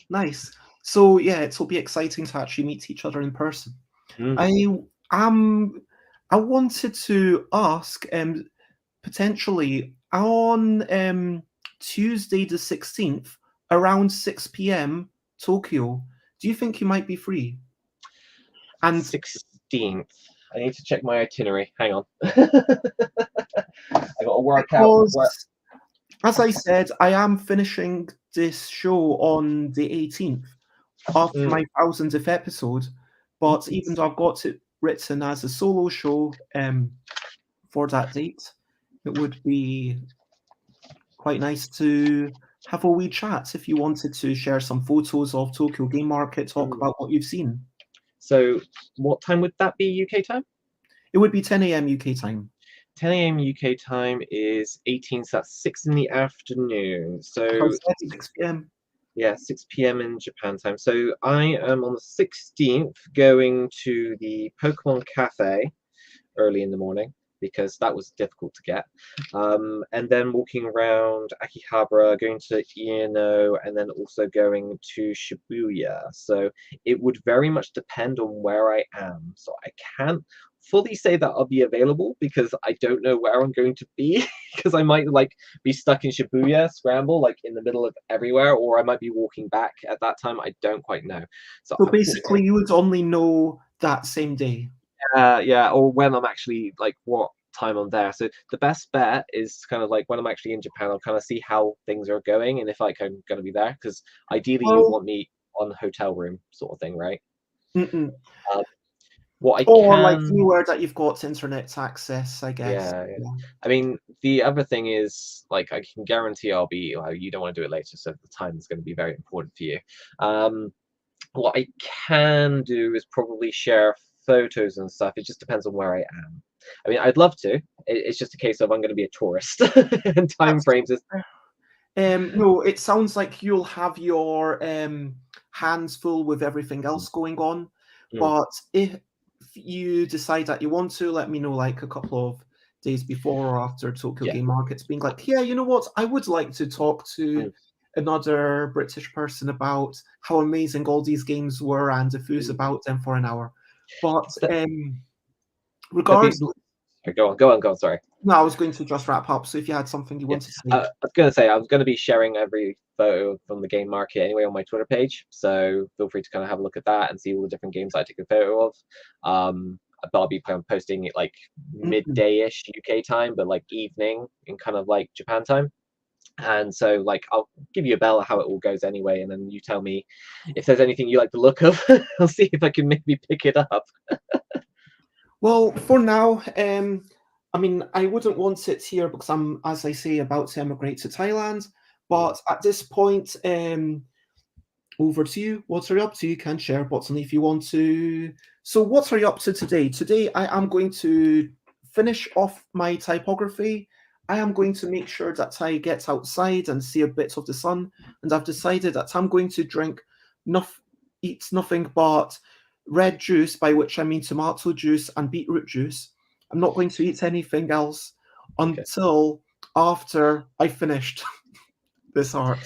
Nice. So yeah, it'll be exciting to actually meet each other in person. I wanted to ask, potentially on Tuesday the 16th around 6 p.m. Tokyo. Do you think you might be free? And 16th. I need to check my itinerary. Hang on. I got to work out. because, as I said, I am finishing this show on the 18th after my 1000th episode, but even though I've got it written as a solo show for that date, it would be quite nice to have a wee chat if you wanted to share some photos of Tokyo Game Market, talk about what you've seen. So what time would that be UK time? It would be 10 a.m. UK time. 10 a.m. UK time is 18, so that's 6 in the afternoon. So 6 p.m. Yeah, 6 p.m. in Japan time. So I am on the 16th going to the Pokemon Cafe early in the morning because that was difficult to get. And then walking around Akihabara, going to Ieno, and then also going to Shibuya. So it would very much depend on where I am. So I can't fully say that I'll be available because I don't know where I'm going to be because I might like be stuck in Shibuya Scramble like in the middle of everywhere, or I might be walking back at that time. I don't quite know. So basically you would only know that same day. Yeah, or when I'm actually like what time I'm there. So the best bet is kind of like when I'm actually in Japan, I'll kind of see how things are going and if like I'm going to be there, because ideally you want me on the hotel room sort of thing, right? What I or can, like anywhere that you've got internet access, I guess. yeah. I mean, the other thing is like I can guarantee I'll be. Well, you don't want to do it later, so the time is going to be very important for you. What I can do is probably share photos and stuff. It just depends on where I am. I mean, I'd love to. It's just a case of I'm going to be a tourist, and time frames is. No, it sounds like you'll have your hands full with everything else going on. But if you decide that you want to, let me know like a couple of days before or after Tokyo Game Markets, being like, yeah, you know what, I would like to talk to another British person about how amazing all these games were and if who's about them for an hour. But regardless, go on. Sorry. No, I was going to just wrap up. So if you had something you want to say, I was going to say I was going to be sharing every photo from the game market anyway on my Twitter page. So feel free to kind of have a look at that and see all the different games I took a photo of. But I'll be posting it like midday-ish UK time, but like evening in kind of like Japan time. And so like I'll give you a bell how it all goes anyway, and then you tell me if there's anything you like the look of. I'll see if I can maybe pick it up. Well, for now, I mean, I wouldn't want it here because I'm, as I say, about to emigrate to Thailand. But at this point, over to you. What are you up to? You can share button if you want to. So what are you up to today? Today, I am going to finish off my typography. I am going to make sure that I get outside and see a bit of the sun. And I've decided that I'm going to eat nothing but red juice, by which I mean tomato juice and beetroot juice. I'm not going to eat anything else until after I finished this art.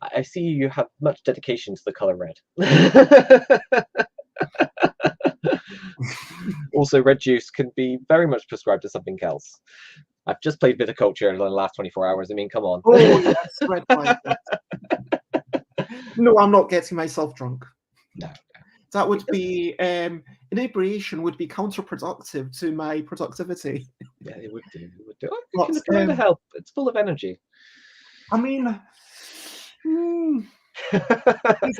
I see you have much dedication to the color red. Also, red juice can be very much prescribed as something else. I've just played viticulture in the last 24 hours. I mean, come on. Oh yes, red wine. Yes. No, I'm not getting myself drunk. No. That would be inebriation would be counterproductive to my productivity. Yeah, it would do. It would do. I But, can try to help. It's full of energy. I mean,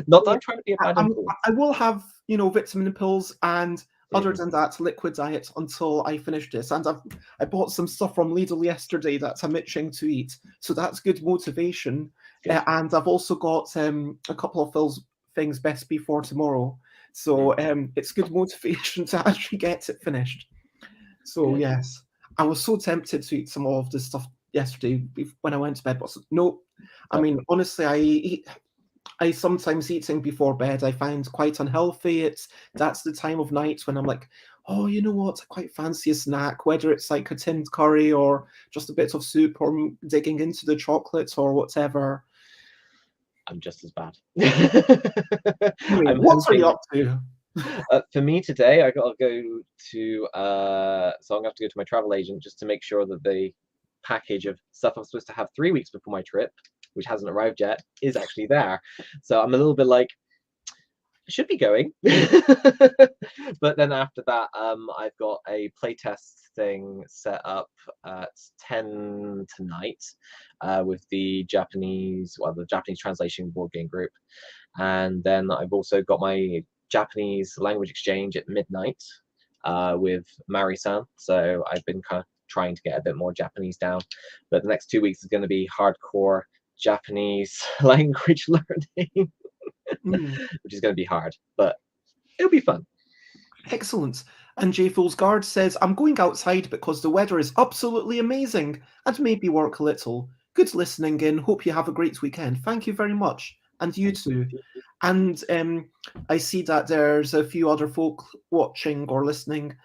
Not that I'm trying to be a bad influence. I will have, vitamin pills and other Mhm. than that, liquid diet until I finish this. And I bought some stuff from Lidl yesterday that I'm itching to eat, so that's good motivation. Good. And I've also got a couple of things best before tomorrow, so it's good motivation to actually get it finished. So Good. yes, I was so tempted to eat some of this stuff yesterday when I went to bed, but nope. I mean, honestly, I sometimes eating before bed I find quite unhealthy. That's the time of night when I'm like, oh, you know what? I quite fancy a snack, whether it's like a tinned curry or just a bit of soup or digging into the chocolate or whatever. I'm just as bad. Anyway, what are you up to? For me today, I gotta go to so I'm gonna have to go to my travel agent just to make sure that the package of stuff I'm supposed to have 3 weeks before my trip, which hasn't arrived yet, is actually there. So I'm a little bit like, I should be going. But then after that, I've got a playtest thing set up at 10 tonight with the Japanese translation board game group. And then I've also got my Japanese language exchange at midnight with Mari-san. So I've been kind of trying to get a bit more Japanese down. But the next 2 weeks is going to be hardcore Japanese language learning, which is going to be hard, but it'll be fun. Excellent. And J Fool's Guard says, I'm going outside because the weather is absolutely amazing and maybe work a little. Good listening in. Hope you have a great weekend. Thank you very much. And you too. And I see that there's a few other folk watching or listening.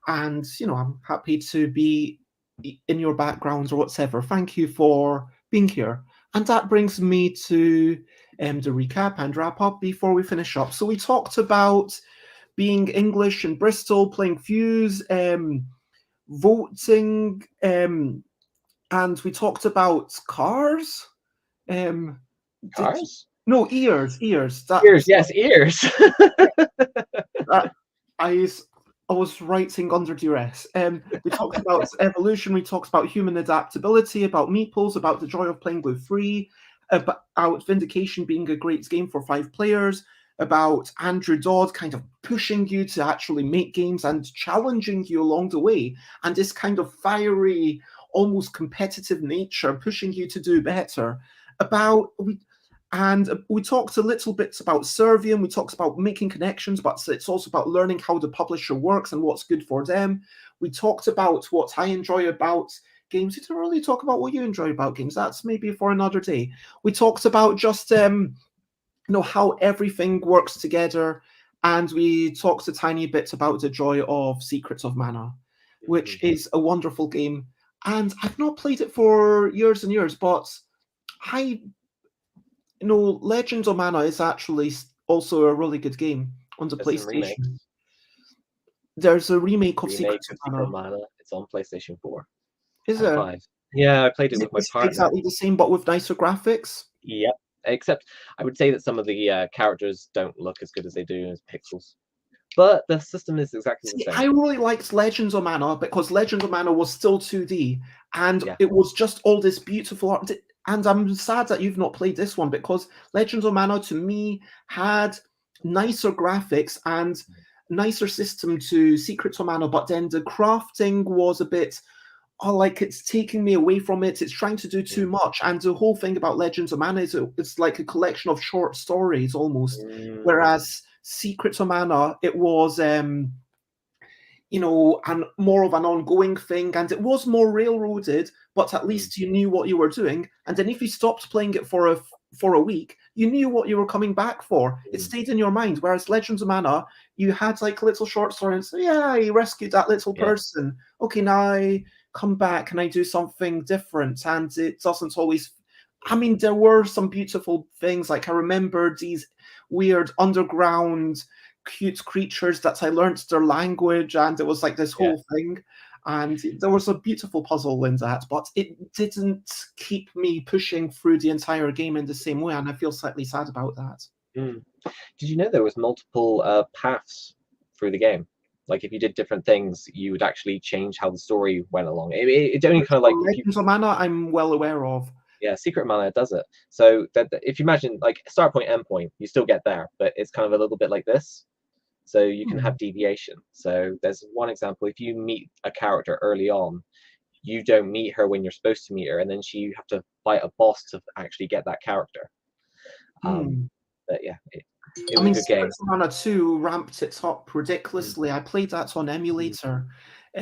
And, I'm happy to be in your background or whatever. Thank you for being here. And that brings me to the recap and wrap up before we finish up. So we talked about being English in Bristol, playing Fuse, voting, and we talked about cars. Cars? No, ears. Ears, yes, ears. I was writing under duress. We talked about evolution. We talked about human adaptability, about meeples, about the joy of playing with free, about Vindication being a great game for 5 players, about Andrew Dodd kind of pushing you to actually make games and challenging you along the way, and this kind of fiery, almost competitive nature pushing you to do better. We talked a little bit about Servium. We talked about making connections, but it's also about learning how the publisher works and what's good for them. We talked about what I enjoy about games. We didn't really talk about what you enjoy about games. That's maybe for another day. We talked about just how everything works together, and we talked a tiny bit about the joy of Secrets of Mana, which is a wonderful game. And I've not played it for years and years, but Legends of Mana is actually also a really good game on the PlayStation. There's a remake of Secrets of Mana. It's on PlayStation 4. Is it? 5. Yeah, I played it with my partner. Exactly the same, but with nicer graphics? Yep. Except I would say that some of the characters don't look as good as they do as pixels. But the system is exactly the same. I really liked Legends of Mana because Legends of Mana was still 2D, and it was just all this beautiful art. And I'm sad that you've not played this one because Legends of Mana to me had nicer graphics and nicer system to Secrets of Mana, but then the crafting was a bit, it's taking me away from it. It's trying to do too much. And the whole thing about Legends of Mana is it's like a collection of short stories almost, whereas Secrets of Mana, it was and more of an ongoing thing, and it was more railroaded, but at least you knew what you were doing. And then if you stopped playing it for a week, you knew what you were coming back for. It stayed in your mind. Whereas Legends of Mana, you had like little short stories. So, I rescued that little person. Okay, now I come back and I do something different, and it doesn't always. I mean, there were some beautiful things. Like I remember these weird underground cute creatures that I learnt their language, and it was like this Yeah. whole thing. And there was a beautiful puzzle in that, but it didn't keep me pushing through the entire game in the same way, and I feel slightly sad about that. Mm. Did you know there was multiple paths through the game? Like if you did different things, you would actually change how the story went along. It only Which kind of like from if you, Legends of Mana, I'm well aware of. yeah, Secret Mana does it. So that if you imagine like start point, end point, you still get there, but it's kind of a little bit like this. So you can have deviation. So there's one example: if you meet a character early on, you don't meet her when you're supposed to meet her, and then you have to fight a boss to actually get that character. But yeah, it I was a mean, good game. Secrets of Mana 2 ramped it up Mm. ridiculously. I played that on emulator.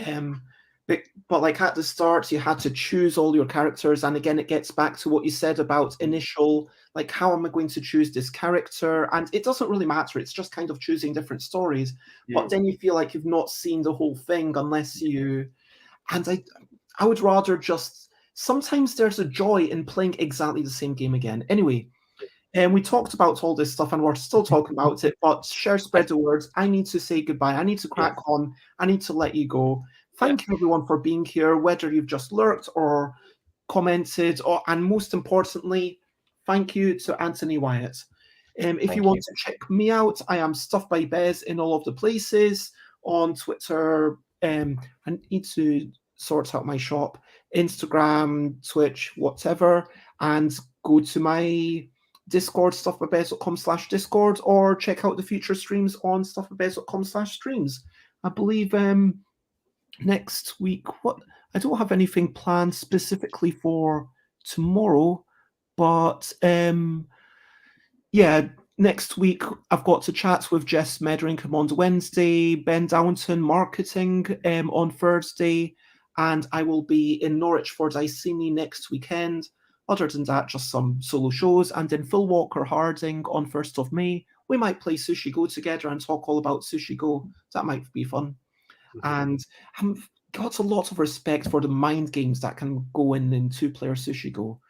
Um, but like at the start, you had to choose all your characters. And again, it gets back to what you said about initial, like, how am I going to choose this character? And it doesn't really matter. It's just kind of choosing different stories. But then you feel like you've not seen the whole thing unless you. And I would rather just. Sometimes there's a joy in playing exactly the same game again. Anyway. And we talked about all this stuff and we're still talking about it, but share, spread the words. I need to say goodbye. I need to crack Yes. on. I need to let you go. Yeah. Thank you everyone for being here, whether you've just lurked or commented, and most importantly, thank you to Antony Wyatt. If Thank you want you. to check me out, I am Stuff by Bez in all of the places on Twitter. I need to sort out my shop, Instagram, Twitch, whatever, and go to my Discord, stuffbybez.com/Discord, or check out the future streams on stuffbybez.com/streams. I believe next week, I don't have anything planned specifically for tomorrow, but yeah, next week I've got to chat with Jess Medringham on Wednesday, Ben Downton marketing on Thursday, and I will be in Norwich for Dicini next weekend. Other than that, just some solo shows, and in Phil Walker Harding on 1st of May, we might play Sushi Go together and talk all about Sushi Go. That might be fun. And I've got a lot of respect for the mind games that can go in two-player Sushi Go.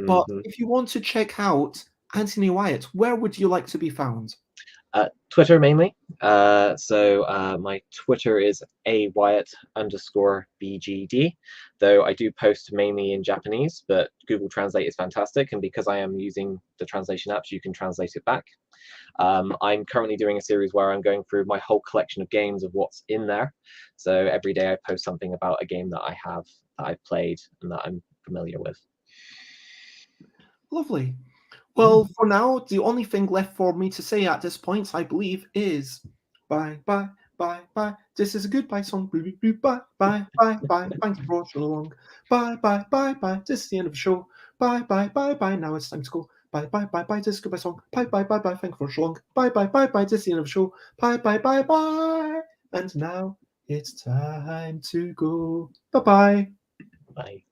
But if you want to check out Antony Wyatt, where would you like to be found? Twitter mainly. So my Twitter is awyatt_BGD, though I do post mainly in Japanese, but Google Translate is fantastic, and because I am using the translation apps, you can translate it back. I'm currently doing a series where I'm going through my whole collection of games of what's in there. So every day I post something about a game that I have, that I've played, and that I'm familiar with. Lovely. Well, for now, the only thing left for me to say at this point, I believe, is bye, bye, bye, bye. This is a goodbye song. Bye, bye, bye, bye. Thank you for watching along. Bye, bye, bye, bye. This is the end of the show. Bye, bye, bye, bye. Now it's time to go. Bye, bye, bye, bye. This is a goodbye song. Bye, bye, bye, bye. Thank you for watching along. Bye, bye, bye, bye. This is the end of the show. Bye, bye, bye, bye. And now it's time to go. Bye-bye. Bye.